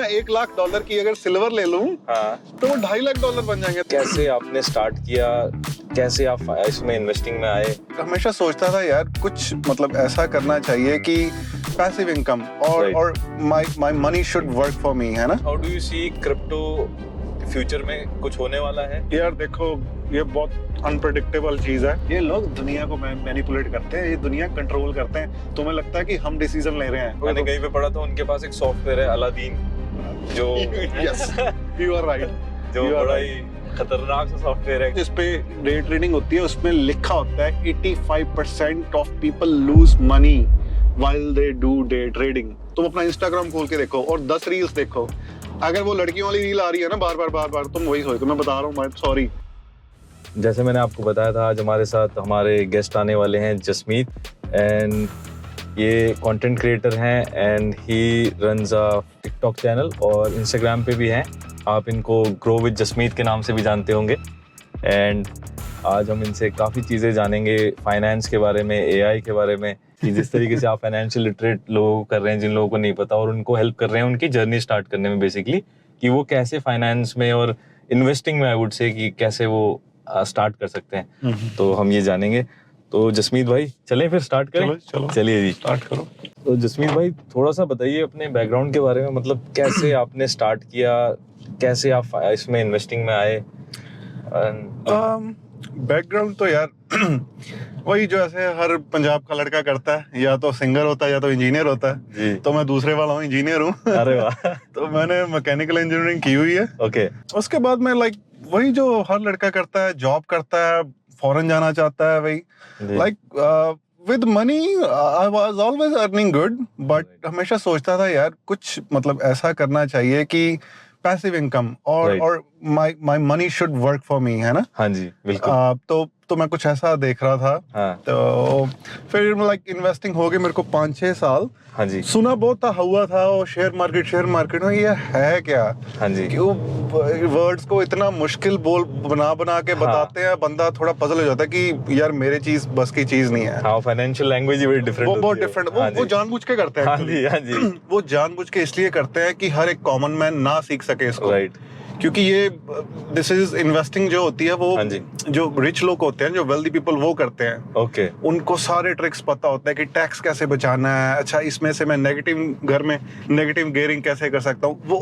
मैं $1,00,000 की अगर सिल्वर ले लूं तो वो $2.5 लाख बन जाएंगे। कैसे आपने स्टार्ट किया, कैसे आप इसमें इन्वेस्टिंग में आए? हमेशा सोचता था यार कुछ मतलब ऐसा करना चाहिए कि पैसिव इनकम और my money should work for me, है ना। How do you see crypto future में कुछ होने वाला है? यार देखो, ये बहुत अनप्रेडिक्टेबल चीज है। ये लोग दुनिया को मैनिपुलेट करते हैं, ये दुनिया कंट्रोल करते हैं। तुम्हें लगता है कि हम डिसीजन ले रहे हैं। मैंने कहीं पे पढ़ा था उनके पास एक सॉफ्टवेयर है अलादीन, जो यस यू आर राइट, जो बड़ा ही खतरनाक सा सॉफ्टवेयर है। जिस पे डे ट्रेडिंग होती है उसमें लिखा होता है 85% of people lose money while they do day trading. तुम अपना इंस्टाग्राम खोल के देखो और 10 रील्स देखो, अगर वो लड़कियों वाली रील आ रही है ना बार बार तुम वही सोचो। मैं बता रहा हूँ, सॉरी। जैसे मैंने आपको बताया था, आज हमारे साथ हमारे गेस्ट आने वाले हैं जसमीत, एंड ये कंटेंट क्रिएटर हैं and he runs a TikTok channel और इंस्टाग्राम पे भी हैं। आप इनको ग्रो विद जसमीत के नाम से भी जानते होंगे। एंड आज हम इनसे काफ़ी चीज़ें जानेंगे फाइनेंस के बारे में, एआई के बारे में, कि जिस तरीके से आप फाइनेंशियल लिटरेट लोगों को कर रहे हैं, जिन लोगों को नहीं पता, और उनको हेल्प कर रहे हैं उनकी जर्नी स्टार्ट करने में, बेसिकली कि वो कैसे फाइनेंस में और इन्वेस्टिंग में, आई वुड से, कि कैसे वो स्टार्ट कर सकते हैं। तो हम ये जानेंगे। तो जसमीत भाई चलें फिर स्टार्ट करें? चलो चलिए जी, स्टार्ट करो। तो जसमीत भाई थोड़ा सा बताइए अपने बैकग्राउंड के बारे में, मतलब कैसे आपने स्टार्ट किया, कैसे आप इसमें इन्वेस्टिंग में आए? बैकग्राउंड तो यार वही जो ऐसे हर पंजाब का लड़का करता है, या तो सिंगर होता है या तो इंजीनियर होता है जी। तो मैं दूसरे वाला हूँ, इंजीनियर हूँ। अरे वाह। तो मैंने मैकेनिकल इंजीनियरिंग की हुई है। ओके। उसके बाद मैं वही जो हर लड़का करता है, जॉब करता है, फॉरेन जाना चाहता है, वही with money I was always earning good, but हमेशा सोचता था यार कुछ मतलब ऐसा करना चाहिए कि पैसिव इनकम और my money should work for me, है ना। हाँ जी, बिल्कुल। तो मैं कुछ ऐसा देख रहा था। हाँ। तो फिर इन्वेस्टिंग हो गई मेरे को 5-6 साल। हाँ जी। सुना बहुत हुआ था वो शेयर मार्केट में, ये है क्या? हाँ जी। क्यों वर्ड्स को इतना मुश्किल बना के बताते हैं, बंदा थोड़ा पजल हो जाता है कि यार मेरे चीज बस की चीज नहीं है। हाँ, फाइनेंशियल लैंग्वेज ही बड़ी डिफरेंट, वो बहुत डिफरेंट, वो जानबूझ के करते हैं। हाँ जी, हाँ जी। वो जानबूझ के इसलिए करते हैं कि हर एक कॉमन मैन ना सीख सके इसको। राइट। क्योंकि ये दिस इज इन्वेस्टिंग जो होती है, वो हाँ जी। जो रिच लोग होते हैं, जो वेल्दी पीपल, वो करते हैं। ओके। उनको सारे ट्रिक्स पता होता है कि टैक्स कैसे बचाना है, अच्छा इसमें से मैं नेगेटिव गियरिंग कैसे कर सकता हूँ, वो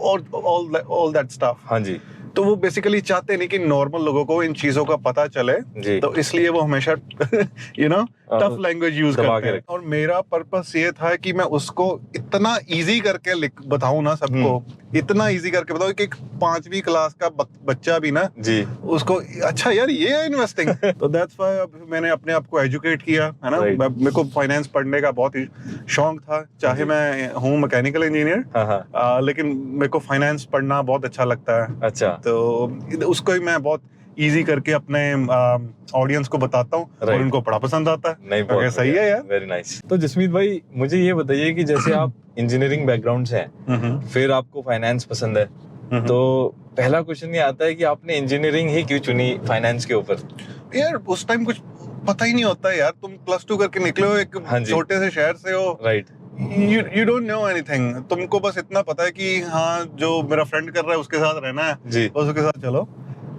ऑल दैट स्टफ। हाँ जी। तो वो बेसिकली चाहते नहीं कि नॉर्मल लोगों को इन चीजों का पता चले जी। तो इसलिए वो हमेशा टफ लैंग्वेज यूज करते हैं। और मेरा पर्पस ये था कि मैं उसको इतना इजी करके बताऊं ना सबको, इतना इजी करके बताऊं कि 5वीं क्लास का बच्चा भी ना जी उसको अच्छा यार ये है इन्वेस्टिंग। तो दैट्स व्हाई मैंने अपने आप को एजुकेट किया, है ना। मेरे को फाइनेंस पढ़ने का बहुत ही शौक था, चाहे मैं हूँ मैकेनिकल इंजीनियर, लेकिन मेरे को फाइनेंस पढ़ना बहुत अच्छा लगता है। अच्छा। तो उसको ही मैं बहुत इजी करके अपने ऑडियंस को बताता हूँ और उनको बड़ा पसंद आता है। नहीं, बहुत सही है यार। Very nice. तो जसमीत भाई मुझे ये बताइए कि जैसे आप इंजीनियरिंग बैकग्राउंड से हैं, फिर आपको फाइनेंस पसंद है, तो पहला क्वेश्चन ये आता है कि आपने इंजीनियरिंग ही क्यों चुनी फाइनेंस के ऊपर? यार उस टाइम कुछ पता ही नहीं होता यार, तुम +2 करके निकले हो, एक छोटे से शहर से हो। Right. You don't know anything। तुमको बस इतना पता है कि हाँ जो मेरा फ्रेंड कर रहा है उसके साथ रहना है जी, उसके साथ चलो।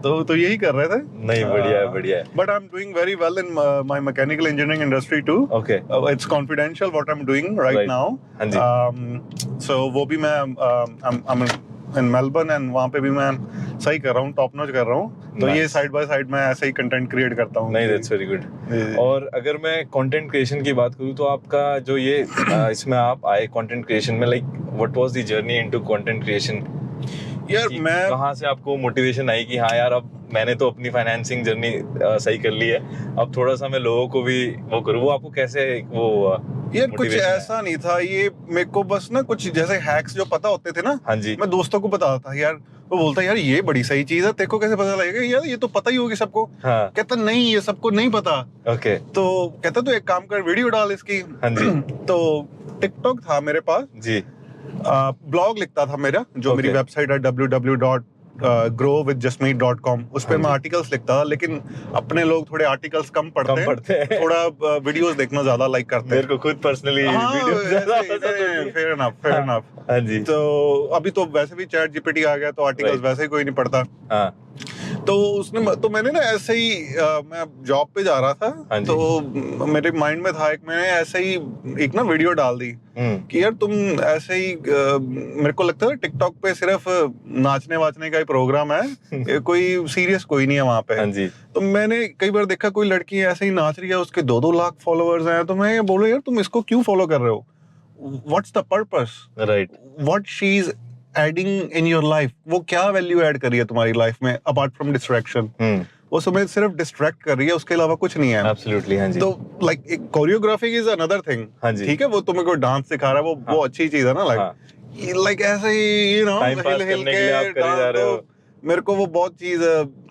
तो यही कर रहे थे। नहीं, बढ़िया है। But I'm doing very well in my mechanical engineering industry too. Okay. It's confidential what I'm doing right now. हाँ जी। So वो भी मैं I'm in Melbourne and वहाँ पे भी मैं सही कर रहा हूँ, टॉप नॉच कर रहा हूँ। तो ये साइड बाय साइड मैं ऐसे ही कंटेंट क्रिएट करता हूँ। नहीं, that's very good। और अगर मैं कंटेंट क्रिएशन की बात करूँ तो आपका जो ये इसमें आप आए कंटेंट क्रिएशन में, what was the journey into content creation? यार मैं कहाँ से आपको मोटिवेशन आई कि हाँ यार अब मैंने तो अपनी फाइनेंसिंग जर्नी सही कर ली है, अब थोड़ा सा मैं लोगों को भी वो करूँ, वो आपको कैसे वो यार कुछ ऐसा नहीं था, ये मेरे को बस ना कुछ जैसे हैक्स जो पता होते थे ना, हाँ जी, मैं दोस्तों को बताता था यार, वो बोलता यार ये बड़ी सही चीज है, तेरे को कैसे पता लगेगा? यार ये तो पता ही होगी सबको। हाँ। कहता नहीं ये सबको नहीं पता। ओके। तो कहता तू एक काम कर, वीडियो डाल इसकी। हाँ जी। तो टिकटॉक था मेरे पास जी, ब्लॉग लिखता था मेरा, जो मेरी वेबसाइट है www.growwithjasmeet.com, उस पे मैं आर्टिकल्स लिखता था, लेकिन अपने लोग थोड़े आर्टिकल्स कम पढ़ते हैं। थोड़ा वीडियोस देखना ज्यादा लाइक करते हैं। मेरे को खुद पर्सनली वीडियोस fair enough. हाँ जी। तो अभी तो वैसे भी चैट जीपीटी आ गया, तो आर्टिकल्स वैसे ही कोई नहीं पढ़ता। हाँ। तो मैंने ना ऐसे ही मैं जॉब पे जा रहा था, तो मेरे माइंड में था, मैंने ऐसे ही एक ना वीडियो डाल दी कि यार तुम ऐसे ही मेरे को लगता है टिकटॉक पे सिर्फ नाचने वाचने का ही प्रोग्राम है, कोई सीरियस कोई नहीं है वहां पे। हाँ जी। तो मैंने कई बार देखा कोई लड़की ऐसे ही नाच रही है, उसके 2-2 लाख फॉलोअर्स हैं, तो मैं ये बोलो यार तुम इसको क्यों फॉलो कर रहे हो? What's the purpose? Right. What she is adding in your life? वो क्या वैल्यू ऐड कर रही है तुम्हारी लाइफ में अपार्ट फ्रॉम डिस्ट्रैक्शन? वो तुम्हें सिर्फ डिस्ट्रैक्ट कर रही है, उसके अलावा कुछ नहीं है। एब्सोल्युटली, हाँ जी। तो लाइक एक कोरियोग्राफी इज अनदर थिंग। हाँ जी। ठीक है, वो तुम्हें कोई डांस सिखा रहा है, वो अच्छी चीज है ना, लाइक ऐसे ही हिल के डांस। मेरे को वो बहुत चीज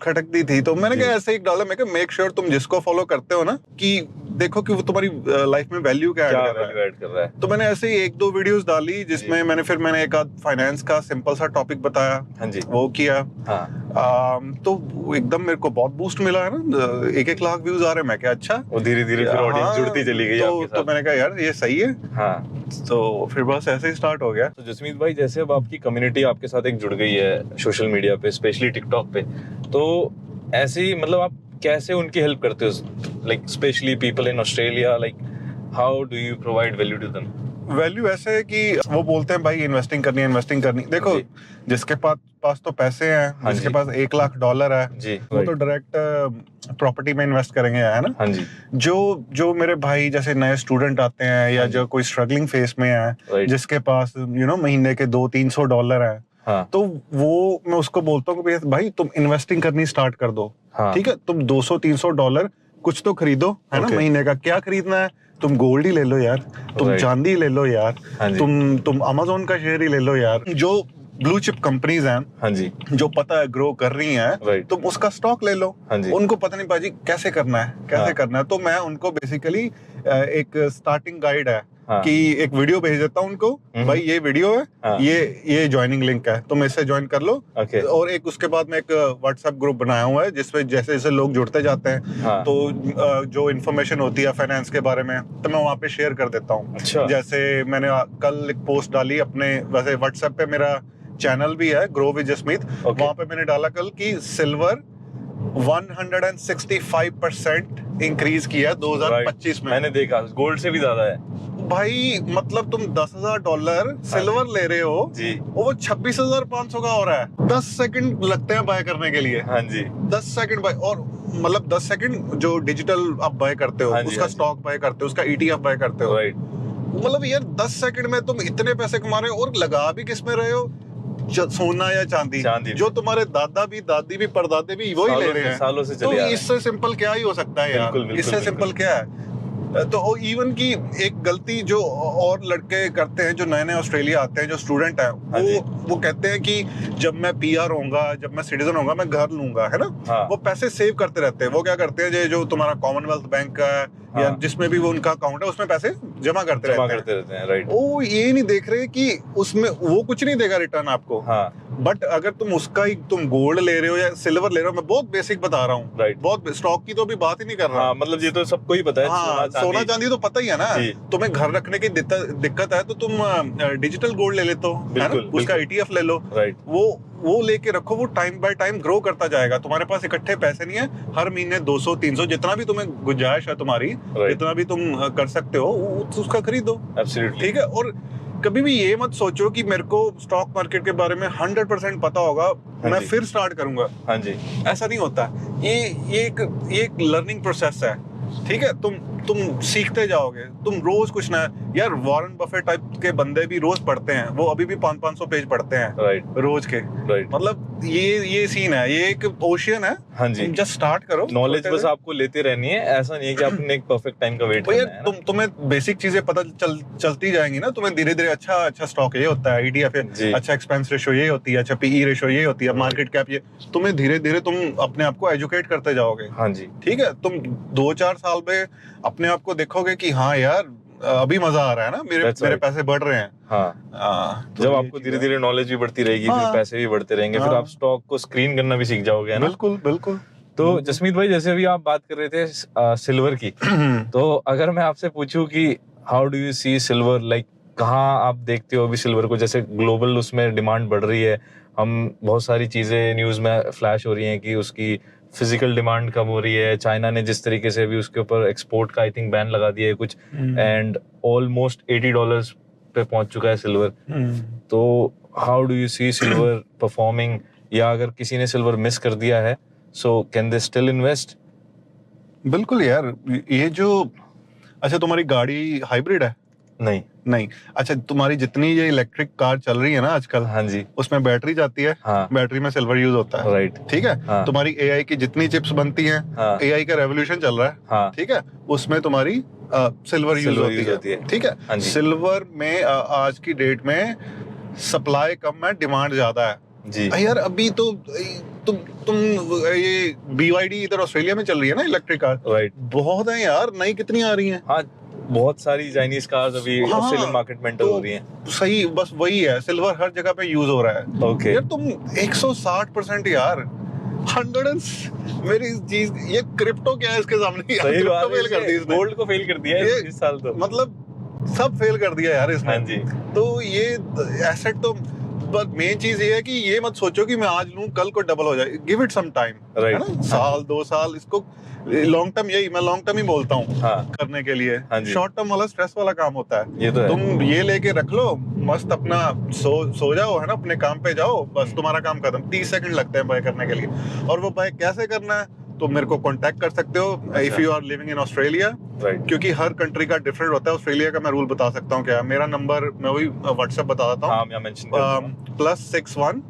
खटकती थी, तो मैंने कहा ऐसे ही डाला, मैं कहा मेक श्योर तुम जिसको फॉलो करते हो ना, कि देखो कि वो तुम्हारी लाइफ में वैल्यू क्या ऐड कर रहा है। तो मैंने ऐसे ही 1-2 वीडियोस डाली, जिसमें मैंने एक आध फाइनेंस का सिंपल सा टॉपिक बताया। हाँ जी। वो किया। तो एकदम मेरे को बहुत बूस्ट मिला है ना, 1-1 लाख व्यूज आ रहे हैं। मैं क्या अच्छा, वो धीरे धीरे फिर ऑडियंस जुड़ती चली गई आपके साथ। तो मैंने कहा यार ये सही है। हाँ। तो फिर बस ऐसे ही स्टार्ट हो गया। तो जसमीत भाई, जैसे अब आपकी कम्युनिटी आपके साथ एक जुड़ गई है सोशल मीडिया पे, स्पेशली टिकटॉक पे, तो ऐसे ही मतलब आप कैसे उनकी हेल्प करते हो, like specially people in Australia, like how do you provide value to them? Value ऐसे है कि वो बोलते हैं भाई इन्वेस्टिंग करनी। देखो जिसके पास तो पैसे हैं, जिसके पास $1 लाख है जी, वो तो डायरेक्ट प्रॉपर्टी में इन्वेस्ट करेंगे, है ना। हाँ जी। जो मेरे भाई जैसे नए स्टूडेंट आते हैं, या जो कोई स्ट्रगलिंग फेस में है, जिसके पास महीने के $200-300 है, हाँ। तो वो मैं उसको बोलता हूँ कि भाई तुम इन्वेस्टिंग करनी स्टार्ट कर दो। हाँ। ठीक है, तुम $200-300 कुछ तो खरीदो, है ना। महीने का क्या खरीदना है? तुम गोल्ड ही ले लो यार, तुम चांदी ले लो यार, तुम अमेज़न का शेयर ही ले लो यार। जो ब्लू चिप कंपनीज हैं, हाँ जी, जो पता है ग्रो कर रही हैं, तुम उसका स्टॉक ले लो। हाँ जी। उनको पता नहीं पाजी कैसे करना है, तो मैं उनको बेसिकली एक स्टार्टिंग गाइड है, हाँ। कि एक वीडियो भेज देता हूँ उनको, भाई ये वीडियो है, हाँ। ये ज्वाइनिंग लिंक है, तुम इससे ज्वाइन कर लो। okay. और एक उसके बाद में एक व्हाट्सएप ग्रुप बनाया हुआ है, जिसमें जैसे जैसे लोग जुड़ते जाते हैं, हाँ। तो जो इन्फॉर्मेशन होती है फाइनेंस के बारे में, तो मैं वहाँ पे शेयर कर देता हूँ। अच्छा। जैसे मैंने कल एक पोस्ट डाली अपने, वैसे व्हाट्सएप पे मेरा चैनल भी है, ग्रो विद जसमीत, वहाँ पे मैंने डाला कल कि सिल्वर 165% इंक्रीज किया 2025 में। मैंने देखा, गोल्ड से भी ज्यादा है भाई। मतलब तुम $10,000 सिल्वर ले रहे हो जी, वो 26,500 का हो रहा है। 10 सेकंड लगते हैं बाय करने के लिए। हाँ जी, 10 सेकंड बाय। और मतलब 10 सेकंड जो डिजिटल आप बाय करते हो, हाँ उसका स्टॉक बाय करते हो, उसका ETF बाय करते हो, राइट। मतलब यार 10 सेकंड में तुम इतने पैसे कमा रहे हो, और लगा भी किस में रहे हो? सोना या चांदी जो तुम्हारे दादा भी, दादी भी, परदादे भी वही ले रहे हैं सालों से। तो इससे सिंपल क्या ही हो सकता है यार? इससे सिंपल क्या है? तो इवन की एक गलती जो और लड़के करते हैं, जो नए नए ऑस्ट्रेलिया आते हैं, जो स्टूडेंट हैं, वो कहते हैं कि जब मैं PR होऊंगा, जब मैं सिटीजन होऊंगा, मैं घर लूंगा, है ना। हाँ। वो पैसे सेव करते रहते हैं। वो क्या करते हैं, जो तुम्हारा कॉमनवेल्थ बैंक का है, हाँ। या जिसमें भी वो उनका अकाउंट है, उसमें पैसे जमा करते रहते हैं, राइट। वो ये नहीं देख रहे कि उसमें वो कुछ नहीं देगा रिटर्न आपको। हाँ। बट अगर तुम उसका ही तुम गोल्ड ले रहे हो या सिल्वर ले रहे हो, मैं बहुत बेसिक बता रहा हूँ, राइट। बहुत स्टॉक की तो अभी बात ही नहीं कर रहा। हाँ, मतलब ये तो सबको ही पता है। हाँ, सोना चांदी तो पता ही है ना। तुम्हें घर रखने की दिक्कत है तो तुम डिजिटल गोल्ड ले लेते हो, है ना, उसका ETF ले लो, राइट। वो लेके रखो, वो टाइम बाय टाइम ग्रो करता जाएगा। तुम्हारे पास इकट्ठे पैसे नहीं है, हर महीने 200-300 जितना भी तुम्हें गुंजाइश है तुम्हारी, जितना भी तुम कर सकते हो, उसका खरीदो। एब्सोल्युटली, ठीक है। और कभी भी ये मत सोचो कि मेरे को स्टॉक मार्केट के बारे में 100% पता होगा, हाँ, मैं फिर स्टार्ट करूंगा। हाँ जी, ऐसा नहीं होता। ये एक लर्निंग प्रोसेस है, ठीक है। तुम सीखते जाओगे, तुम रोज कुछ ना। यार वॉरेन बफेट टाइप के बंदे भी रोज पढ़ते हैं, वो अभी भी 500 पेज पढ़ते हैं, राइट, रोज के, राइट। मतलब ये सीन है, ये एक ओशियन है। हाँ जी, जस्ट स्टार्ट करो, नॉलेज बस आपको लेते रहनी है। ऐसा नहीं है कि आपने एक परफेक्ट टाइम का वेट करना है ना। तुम्हें बेसिक चीजें पता चलती जाएंगी ना। तुम्हें धीरे धीरे अच्छा स्टॉक ये होता है, ETF, अच्छा एक्सपेंस रेशियो ये होती है, अच्छा PE रेशियो ये होती है, मार्केट कैप ये। तुम्हें धीरे धीरे तुम अपने आप को एजुकेट करते जाओगे। हाँ जी, ठीक है। तुम 2-4 साल में अपने आप को देखोगे कि हाँ यार अभी मजा आ रहा है ना, मेरे पैसे बढ़ रहे हैं। हाँ। तो जब आपको धीरे धीरे नॉलेज भी बढ़ती रहेगी, हाँ। फिर पैसे भी बढ़ते रहेंगे, हाँ। फिर आप स्टॉक को स्क्रीन करना भी सीख जाओगे, है ना। बिल्कुल। तो जसमीत भाई, जैसे अभी आप बात कर रहे थे सिल्वर की, तो अगर मैं आपसे पूछूं कि how do you see silver like कहाँ आप देखते हो अभी सिल्वर को? जैसे ग्लोबल उसमें डिमांड बढ़ रही है, हम बहुत सारी चीज़ें न्यूज़ में फ्लैश हो रही हैं कि उसकी फिजिकल डिमांड कम हो रही है। चाइना ने जिस तरीके से अभी उसके ऊपर एक्सपोर्ट का आई थिंक बैन लगा दिया है कुछ, एंड ऑलमोस्ट $80 पे पहुंच चुका है सिल्वर। तो how do you see silver performing, या अगर किसी ने सिल्वर मिस कर दिया है so can they still invest? बिल्कुल यार, ये जो अच्छा तुम्हारी गाड़ी हाइब्रिड है? नहीं। अच्छा, तुम्हारी जितनी ये इलेक्ट्रिक कार चल रही है ना आजकल, हाँ जी, उसमें बैटरी जाती है, हाँ, बैटरी में सिल्वर यूज होता है, राइट, ठीक है। हाँ, तुम्हारी एआई की जितनी चिप्स बनती हैं, हाँ, एआई का रेवोल्यूशन चल रहा है, हाँ, ठीक है, उसमें तुम्हारी सिल्वर यूज होती है, ठीक है। सिल्वर में आज की डेट में सप्लाई कम है, डिमांड ज्यादा है जी। यार। अभी तो तुम ये BYD इधर ऑस्ट्रेलिया में चल रही है ना इलेक्ट्रिक कार, राइट, बहुत है यार, नई कितनी आ रही हैं। हाँ, बहुत सारी चाइनीज कार्स अभी ऑस्ट्रेलियन मार्केट में एंटर हो रही हैं। सही, बस वही है, सिल्वर हर जगह पे यूज हो रहा है। ओके यार तुम 160% यार, 100 मेरी चीज, ये क्रिप्टो क्या है इसके सामने यार? सही बात क्रिप्टो फेल कर दी है, इसने, गोल्ड को फेल कर दिया है इस साल तो, मतलब सब फेल कर दिया यार इसने। हाँ जी। तो ये एसेट तो, बस मेन चीज ये है कि ये मत सोचो कि मैं आज लूं कल को डबल हो जाए, गिव इट सम टाइम, है ना, साल 2 साल, इसको लॉन्ग टर्म, यही मैं लॉन्ग टर्म ही बोलता हूँ, हाँ, करने के लिए। शॉर्ट टर्म वाला स्ट्रेस वाला काम होता है, ये तो तुम ये लेके रख लो, मस्त अपना सो जाओ, है ना, अपने काम पे जाओ, बस तुम्हारा काम खत्म। 30 सेकंड लगते हैं बाय करने के लिए, और वो बाय कैसे करना है तो मेरे को कांटेक्ट कर सकते हो if you are living in Australia, क्योंकि हर कंट्री का डिफरेंट होता है। ऑस्ट्रेलिया का मैं रूल बता सकता हूँ क्या, मेरा नंबर मैं वही व्हाट्सएप बता देता हूँ, +61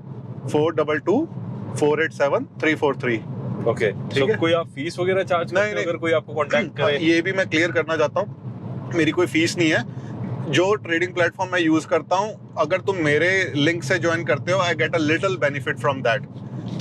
422 487 343। ओके, तो कोई आप फीस वगैरह चार्ज करते हो अगर कोई आपको कांटेक्ट करे? ये भी मैं क्लियर करना चाहता हूँ, मेरी कोई फीस नहीं है। जो ट्रेडिंग प्लेटफॉर्म मैं यूज करता हूँ, अगर तुम मेरे लिंक से ज्वाइन करते हो, I get a little benefit from that.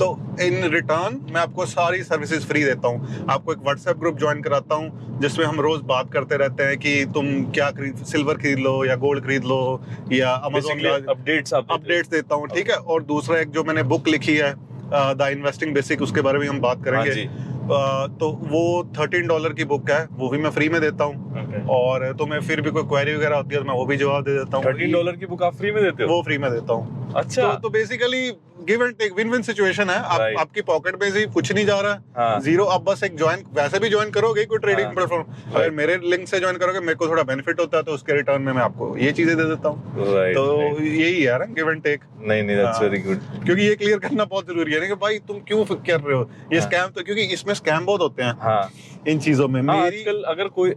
तो इन रिटर्न मैं आपको सारी सर्विसेज फ्री देता हूँ। आपको एक व्हाट्सएप ग्रुप ज्वाइन कराता हूँ जिसमें हम रोज बात करते रहते हैं कि तुम क्या सिल्वर खरीद लो या गोल्ड खरीद लो, या अमेज़न अपडेट्स देता हूँ, ठीक है। और दूसरा एक जो मैंने बुक लिखी है द इन्वेस्टिंग बेसिक, उसके बारे में हम बात करेंगे। तो वो $13 की बुक है, वो भी मैं फ्री में देता हूँ। और तुम्हें फिर भी कोई क्वेरी वगैरह होती है तो मैं वो भी जवाब दे देता हूँ। $13 की बुक आप फ्री में देते हो? वो फ्री में देता हूँ। अच्छा, तो basically give and take, win win situation है। आपकी पॉकेट में से कुछ नहीं जा रहा, जीरो। आप बस एक ज्वाइन, वैसे भी ज्वाइन करोगे कोई ट्रेडिंग प्लेटफॉर्म, अगर मेरे लिंक से ज्वाइन करोगे, मेरे को थोड़ा बेनिफिट होता है, तो उसके रिटर्न में मैं आपको ये चीजें दे देता हूँ। तो यही है गिव एंड टेक। नहीं, दैट्स वेरी गुड, क्योंकि ये क्लियर करना बहुत जरूरी है कि भाई तुम क्यों कर रहे हो ये स्कैम, तो क्योंकि इसमें स्कैम बहुत होते हैं इन चीजों में। आजकल अगर कोई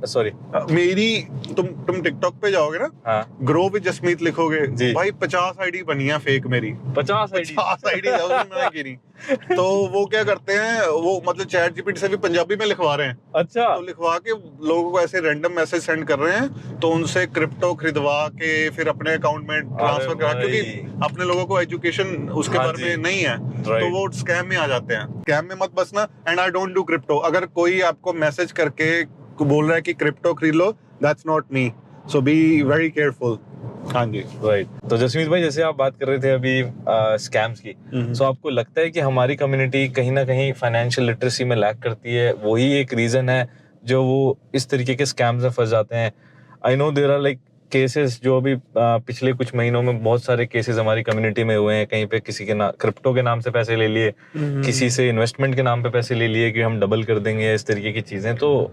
मेरी तुम टिकटॉक पे जाओगे ना, ग्रो विद जसमीत लिखोगे, भाई 50 आईडी बनी है फेक मेरी, 50 आईडी मैंने की नहीं। तो वो क्या करते हैं, वो मतलब चैट जीपीटी से भी पंजाबी में लिखवा रहे हैं। अच्छा, तो लिखवा के लोगों को ऐसे रैंडम मैसेज सेंड कर रहे हैं, तो उनसे क्रिप्टो खरीदवा के फिर अपने अकाउंट में ट्रांसफर करा, क्योंकि अपने लोगों को एजुकेशन उसके बारे में नहीं है, तो वो स्कैम में आ जाते हैं। स्कैम में मत बसना। And I don't do crypto. अगर कोई आपको मैसेज करके बोल रहा है कि क्रिप्टो खरीद लो, that's not me, so be very careful. हाँ जी, राइट। तो जसमीत भाई, जैसे आप बात कर रहे थे अभी स्कैम्स की, सो आपको लगता है कि हमारी कम्युनिटी कहीं ना कहीं फाइनेंशियल लिटरेसी में लैक करती है, वही एक रीजन है जो वो इस तरीके के स्कैम्स में फंस जाते हैं? I know there are like cases जो अभी पिछले कुछ महीनों में बहुत सारे केसेस हमारी कम्युनिटी में हुए हैं। कहीं पे किसी के क्रिप्टो के नाम से पैसे ले लिए, किसी से इन्वेस्टमेंट के नाम पे पैसे ले लिए कि हम डबल कर देंगे, इस तरीके की चीजें। तो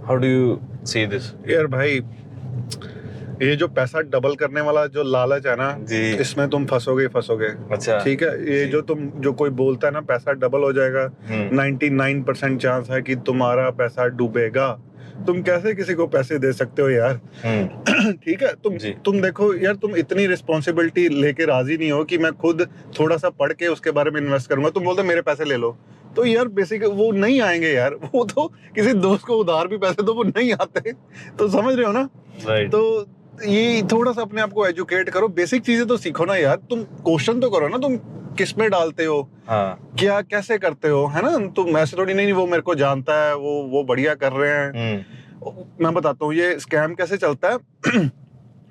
how do you see this? यार भाई, ये जो पैसा डबल करने वाला जो लालच है ना, इसमें तुम फंसोगे। अच्छा, ठीक है। ये जो कोई बोलता है ना पैसा डबल हो जाएगा, 99% चांस है कि तुम्हारा पैसा डूबेगा। तुम कैसे किसी को पैसे दे सकते हो यार? ठीक है। तुम देखो यार, तुम इतनी रिस्पॉन्सिबिलिटी लेके राजी नहीं हो कि मैं खुद थोड़ा सा पढ़ के उसके बारे में इन्वेस्ट करूंगा। तुम बोलते मेरे पैसे ले लो, तो यार बेसिक वो नहीं आएंगे यार। वो तो किसी दोस्त को उधार भी पैसे दो, वो नहीं आते। तो समझ रहे हो ना? तो ये थोड़ा सा अपने आप को एजुकेट करो, बेसिक चीजें तो सीखो ना यार। तुम क्वेश्चन तो करो ना, तुम किस में डालते हो, क्या कैसे करते हो, है ना? तुम ऐसे थोड़ी नहीं वो मेरे को जानता है, वो बढ़िया कर रहे हैं। मैं बताता हूँ ये स्कैम कैसे चलता है।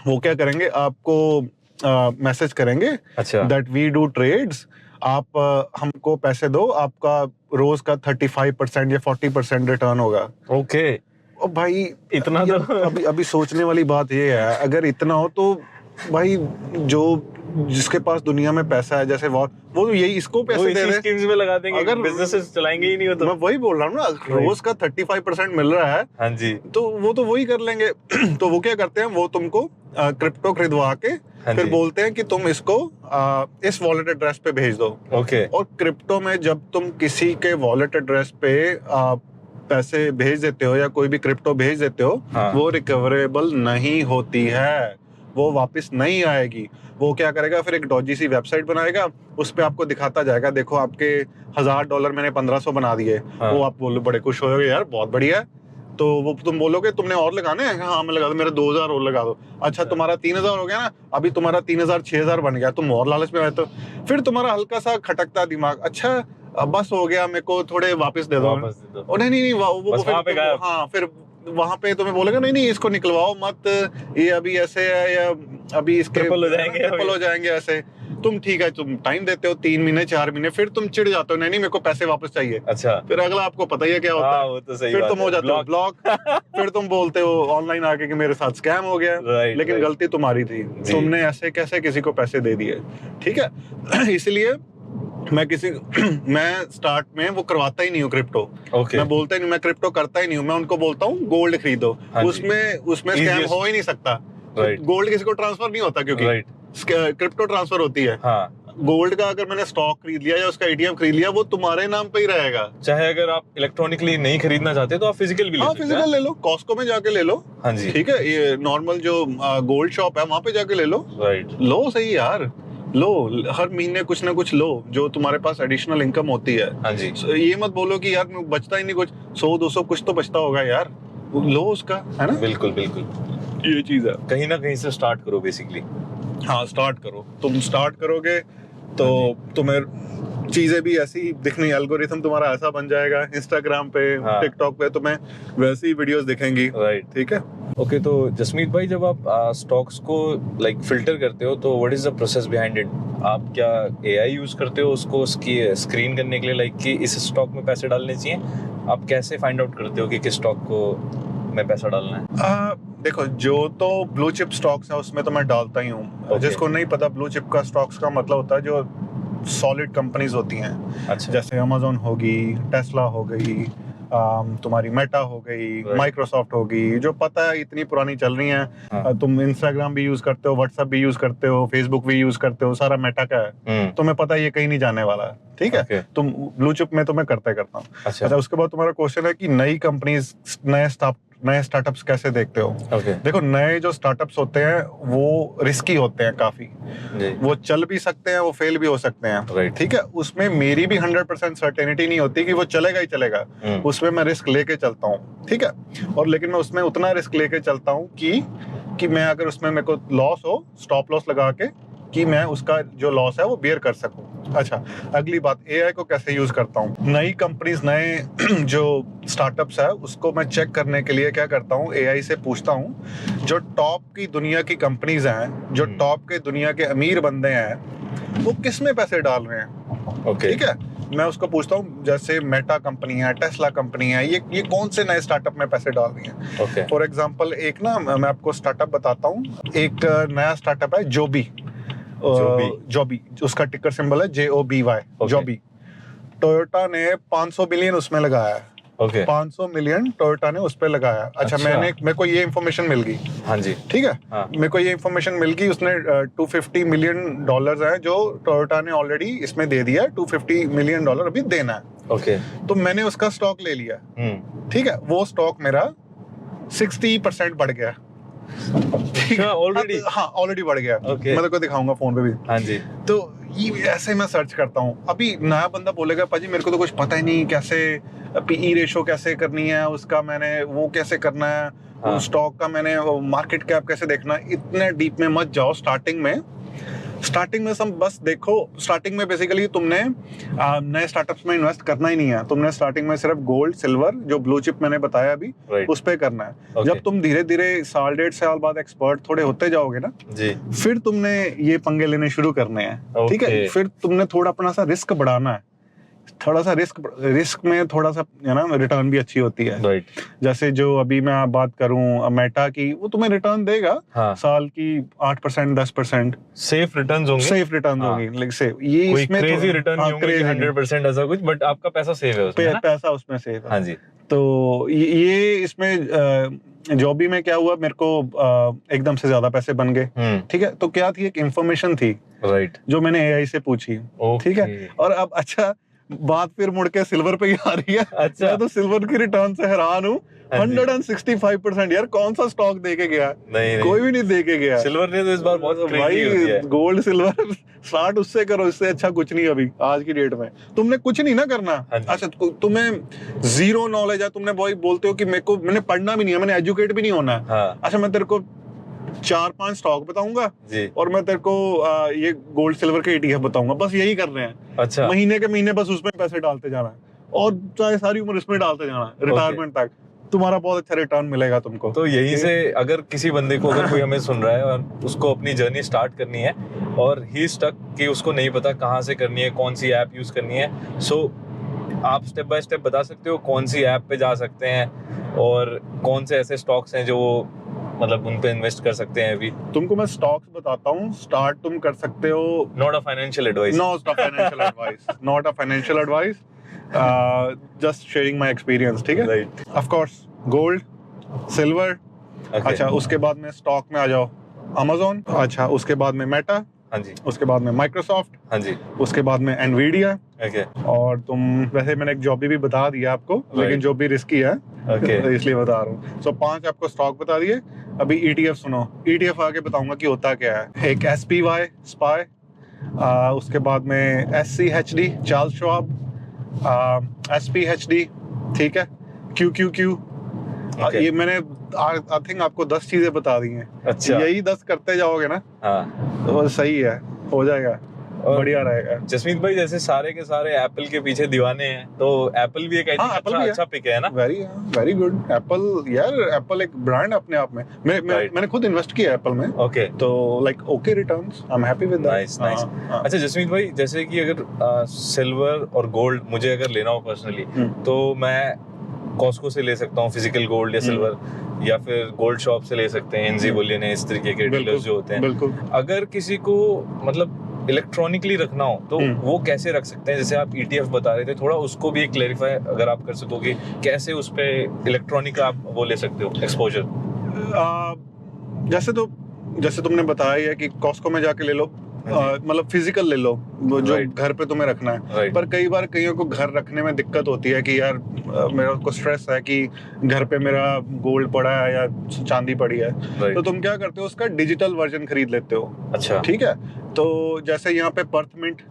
वो क्या करेंगे, आपको मैसेज करेंगे दैट वी डू ट्रेड्स, आप हमको पैसे दो, आपका रोज का 35% या 40% रिटर्न होगा। ओके भाई, इतना तो अभी सोचने वाली बात ये है, अगर इतना हो तो भाई जो जिसके पास दुनिया में पैसा है, जैसे वो यही इसको पैसे दे रहे हैं, स्कीम्स में लगा देंगे, अगर बिजनेसेस चलाएंगे ही नहीं हो तो। मैं वही बोल रहा हूँ ना, रोज का 35% मिल रहा है, हाँ जी, तो वही कर लेंगे। तो वो क्या करते हैं, वो तुमको क्रिप्टो खरीदवा के फिर बोलते हैं कि तुम इसको इस वॉलेट एड्रेस पे भेज दो। ओके। और क्रिप्टो में जब तुम किसी के वॉलेट एड्रेस पे पैसे भेज देते हो या कोई भी क्रिप्टो भेज देते हो, हाँ। वो रिकवरेबल नहीं होती है, वो वापस नहीं आएगी। वो क्या करेगा, फिर एक डॉजी सी वेबसाइट बनाएगा, उस पे आपको दिखाता जाएगा, देखो आपके $1000 मैंने 1500 बना दिए। हाँ। वो आप बोलो बड़े खुश होगे, यार बहुत बढ़िया है। तो वो तुम बोलोगे तुमने और लगाने हैं, हाँ मैं लगा दो, मेरे 2000 और लगा दो। अच्छा तुम्हारा 3000 हो गया ना, अभी तुम्हारा 3000 6000 बन गया, तुम और लालच में रहते हो। फिर तुम्हारा हल्का सा खटकता दिमाग, अच्छा अब बस हो गया, मेरे को थोड़े वापस दे दो। नहीं वो वहाँ पे गायब। हाँ, फिर वहां पे तुम्हें बोलेगा नहीं इसको निकलवाओ मत, ये अभी ऐसे है, या अभी इसके ट्रिपल हो जाएंगे ऐसे। तुम ठीक है, तुम टाइम देते हो 3 महीने 4 महीने, फिर तुम चिढ़ जाते हो, नहीं मेरे को पैसे वापस चाहिए। अच्छा, फिर अगला आपको पता ही है क्या होता है, वो तो सही फिर बात तुम हो है, जाते हो ब्लॉक। फिर तुम बोलते हो ऑनलाइन आके कि मेरे साथ स्कैम हो गया, लेकिन गलती तुम्हारी थी, तुमने ऐसे कैसे किसी को पैसे दे दिए। ठीक है, इसलिए मैं स्टार्ट में वो करवाता ही नहीं हूँ क्रिप्टो। मैं बोलता ही नहीं, मैं क्रिप्टो करता ही नहीं हूँ। मैं उनको बोलता हूँ गोल्ड खरीदो, उसमें स्कैम हो ही नहीं सकता। गोल्ड किसी को ट्रांसफर नहीं होता, क्योंकि क्रिप्टो ट्रांसफर होती है। गोल्ड का अगर मैंने स्टॉक खरीद लिया या उसका एटीएम खरीद लिया, वो तुम्हारे नाम पे ही रहेगा। चाहे अगर आप इलेक्ट्रॉनिकली नहीं खरीदना चाहते तो आप फिजिकल भी ले सकते हैं। फिजिकल ले लो, कॉस्को में जाके ले लो। हाँ जी, ठीक है, ये नॉर्मल जो गोल्ड शॉप है वहां पे जाके ले लो। लो सही यार, लो हर महीने कुछ ना कुछ लो, जो तुम्हारे पास एडिशनल इनकम होती है। हाँ जी, ये मत बोलो कि यार बचता ही नहीं कुछ, 100-200 कुछ तो बचता होगा यार, लो उसका, है ना। बिल्कुल बिल्कुल, ये चीज है, कहीं ना कहीं से स्टार्ट करो बेसिकली। हाँ स्टार्ट करो, तुम स्टार्ट करोगे तो तुम्हें चीजें भी ऐसी दिखनी, एल्गोरिथम तुम्हारा ऐसा बन जाएगा, इंस्टाग्राम पे टिकटॉक पे तुम्हें वैसी वीडियोस दिखेंगी। ठीक है। ओके, तो जसमीत भाई जब आप स्टॉक्स को लाइक फिल्टर करते हो तो what is the process behind it? आप क्या एआई यूज करते हो उसको उसकी स्क्रीन करने के लिए, लाइक कि इस स्टॉक में पैसे डालने चाहिए? आप कैसे फाइंड आउट करते हो कि किस स्टॉक को में पैसा डालना है? देखो, जो तो ब्लू चिप स्टॉक्स है उसमें तो मैं डालता ही हूँ। जिसको नहीं पता, ब्लू चिप का स्टॉक्स का मतलब होता है जो सॉलिड कंपनीज होती हैं। अच्छा। जैसे अमेज़न होगी, टेस्ला हो गई, तुम्हारी मेटा हो गई, माइक्रोसॉफ्ट होगी, जो पता है इतनी पुरानी चल रही हैं। तुम इंस्टाग्राम भी यूज करते हो, व्हाट्सएप भी यूज करते हो, फेसबुक भी यूज करते हो, सारा मेटा का है। तुम्हें पता है ये कहीं नहीं जाने वाला है। ठीक है, तुम ब्लू चिप में तो मैं करता हूँ। अच्छा, उसके बाद तुम्हारा क्वेश्चन है कि नई कंपनीज, नए स्टार्टअप्स कैसे देखते हो? देखो, नए जो स्टार्टअप्स होते हैं वो रिस्की होते हैं काफी, वो चल भी सकते हैं, वो फेल भी हो सकते हैं। ठीक है, उसमें मेरी भी 100% सर्टेनिटी नहीं होती कि वो चलेगा ही चलेगा, उसमें मैं रिस्क लेके चलता हूँ। ठीक है, और लेकिन मैं उसमें उतना रिस्क लेके चलता हूँ कि मैं अगर उसमें मेरे को लॉस हो, स्टॉप लॉस लगा के, कि मैं उसका जो लॉस है वो बेयर कर सकूं। अच्छा, अगली बात, एआई को कैसे यूज करता हूँ? नई कंपनीज, नए जो स्टार्टअप्स है उसको मैं चेक करने के लिए क्या करता हूँ, एआई से पूछता हूँ जो टॉप की दुनिया की कंपनीज हैं, जो टॉप के दुनिया के अमीर बंदे हैं, वो किस में पैसे डाल रहे हैं। ठीक है, मैं उसको पूछता हूँ, जैसे मेटा कंपनी है, टेस्ला कंपनी है, ये कौन से नए स्टार्टअप में पैसे डाल रही हैं। फॉर एग्जाम्पल, एक ना मैं आपको स्टार्टअप बताता हूँ, एक नया स्टार्टअप है जोबी, उसका टिकर सिंबल है JOBY, जोबी। टोयोटा ने 500 बिलियन उसमें लगाया है। 500 मिलियन टोयोटा ने उस पे लगाया। अच्छा, मेरे को ये इन्फॉर्मेशन मिल गई। हाँ जी, ठीक है। मेरे को ये इन्फॉर्मेशन मिल गई, उसने $250 मिलियन है जो टोयोटा ने ऑलरेडी इसमें दे दिया है, $250 मिलियन अभी देना है। तो मैंने उसका स्टॉक ले लिया। ठीक है, वो स्टॉक मेरा 60% बढ़ गया। ऑलरेडी बढ़ गया। मैं तो को दिखाऊंगा फोन पे भी। हाँ जी। तो ये ऐसे मैं सर्च करता हूँ। अभी नया बंदा बोलेगा पाजी मेरे को तो कुछ पता ही नहीं, कैसे PE रेशो कैसे करनी है उसका, मैंने वो कैसे करना है, स्टॉक का मैंने मार्केट कैप कैसे देखना है। इतने डीप में मत जाओ स्टार्टिंग में सब बस देखो, स्टार्टिंग में बेसिकली तुमने नए स्टार्टअप्स में इन्वेस्ट करना ही नहीं है। तुमने स्टार्टिंग में सिर्फ गोल्ड, सिल्वर, जो ब्लू चिप मैंने बताया अभी, उस पे करना है। जब तुम धीरे धीरे 1.5 साल बाद एक्सपर्ट थोड़े होते जाओगे ना जी, फिर तुमने ये पंगे लेने शुरू करने हैं। ठीक है, फिर तुमने थोड़ा अपना सा रिस्क बढ़ाना है थोड़ा सा रिस्क में थोड़ा सा है ना रिटर्न भी अच्छी होती है। राइट। जैसे जो अभी मैं बात करूं मेटा की, वो तुम्हें रिटर्न देगा साल की 8% 10%। सेफ रिटर्न्स होंगे, सेफ रिटर्न होंगी, लाइक सेफ। ये कोई इसमें क्रेजी रिटर्न नहीं होंगे कि 100% ऐसा कुछ, बट आपका पैसा सेफ है उसमें, पैसा उसमें सेफ है। हाँ जी। तो ये इसमें जॉब भी में क्या हुआ, मेरे को एकदम से ज्यादा पैसे बन गए। ठीक है, तो क्या थी, एक इंफॉर्मेशन थी राइट जो मैंने एआई से पूछी। ठीक है, और अब अच्छा बात फिर मुड़ के सिल्वर पे ही आ रही है। अच्छा। मैं तो सिल्वर की रिटर्न से हैरान हूँ। 165% यार, कौन सा स्टॉक दे के गया? नहीं, कोई भी नहीं दे के गया। सिल्वर ने तो इस बार बहुत क्रेजी होती है। गोल्ड सिल्वर स्टार्ट उससे करो, इससे अच्छा कुछ नहीं अभी आज की डेट में। तुमने कुछ नहीं ना करना। अच्छा, तुम्हें जीरो नॉलेज है, तुमने वही बोलते हो कि मैंने पढ़ना भी नहीं है, मैंने एजुकेट भी नहीं होना है। अच्छा, मैं तेरे को 4-5 स्टॉक बताऊंगा और मैं तेरे को ये गोल्ड सिल्वर के ETF बताऊंगा, बस यही कर रहे हैं। अच्छा। महीने के महीने बस उसमें पैसे डालते जाना है और चाहे सारी उम्र इसमें डालते जाना है, रिटायरमेंट तक तुम्हारा बहुत अच्छा रिटर्न मिलेगा तुमको। तो यहीं से अगर किसी बंदे को, अगर कोई हमें सुन रहा है और उसको अपनी जर्नी स्टार्ट करनी है और ही स्टक कि उसको नहीं पता कहाँ से करनी है, कौन सी ऐप यूज करनी है, सो आप स्टेप बाय स्टेप बता सकते हो कौन सी ऐप पे जा सकते हैं और कौन से ऐसे स्टॉक्स हैं जो मतलब उन पे इन्वेस्ट कर सकते हैं? अभी तुमको मैं स्टॉक्स बताता हूँ, स्टार्ट तुम कर सकते हो। Not a financial advice, not a financial advice, just sharing my experience. ठीक है, right. Of course gold silver. अच्छा, उसके बाद में स्टॉक में आ जाओ अमेज़न। अच्छा, उसके बाद में मेटा। हाँ जी। उसके बाद में माइक्रोसॉफ्ट। हाँ जी। उसके बाद में एनवीडिया। ओके। और तुम वैसे मैंने एक जॉब भी बता दिया आपको, लेकिन जॉब भी रिस्की है। ओके। तो इसलिए बता रहा हूँ। सो 5 आपको स्टॉक बता दिए। अभी ETF सुनो। ETF आगे बताऊंगा कि होता क्या है। एक SPY स्पाई, उसके बाद में SCHD चार्ल्स श्वाब, SPHD, ठीक है, QQQ। ये मैंने आई थिंक आपको 10 चीजें बता दी हैं। अच्छा। यही 10 करते जाओगे ना, तो सही है, हो जाएगा, बढ़िया रहेगा। जसमीत भाई, जैसे सारे के सारे एप्पल के पीछे दीवाने हैं, तो एप्पल भी एक अच्छा पिक है ना? Very good. एप्पल यार, एप्पल एक ब्रांड अपने आप में। मैंने खुद इन्वेस्ट किया एप्पल में। ओके। तो like okay returns, I am happy with that. Nice. अच्छा जसमीत भाई, जैसे कि अगर सिल्वर और गोल्ड मुझे अगर लेना हो पर्सनली, तो मैं कॉस्को से ले सकता हूँ फिजिकल गोल्ड या सिल्वर, या फिर गोल्ड शॉप से ले सकते हैं, एनजी बुलियन है, इस तरीके के डीलर्स जो होते हैं। बिल्कुल। अगर किसी को मतलब इलेक्ट्रॉनिकली रखना हो तो वो कैसे रख सकते हैं? जैसे आप ETF बता रहे थे, थोड़ा उसको भी क्लैरिफाई अगर आप कर सको कि कैसे उस पे इलेक्ट्रॉनिक आप वो ले सकते हो एक्सपोजर। जैसे तुमने बताया है कि कॉस्को में जाके ले लो, मतलब फिजिकल ले लो, वो जो घर पे तुम्हें रखना है। पर कई बार कईयों को घर रखने में दिक्कत होती है कि यार मेरा को स्ट्रेस है कि घर पे मेरा गोल्ड पड़ा है या चांदी पड़ी है। तो तुम क्या करते हो, उसका डिजिटल वर्जन खरीद लेते हो। अच्छा। ठीक है, तो जैसे यहाँ पे पर्थ मिंट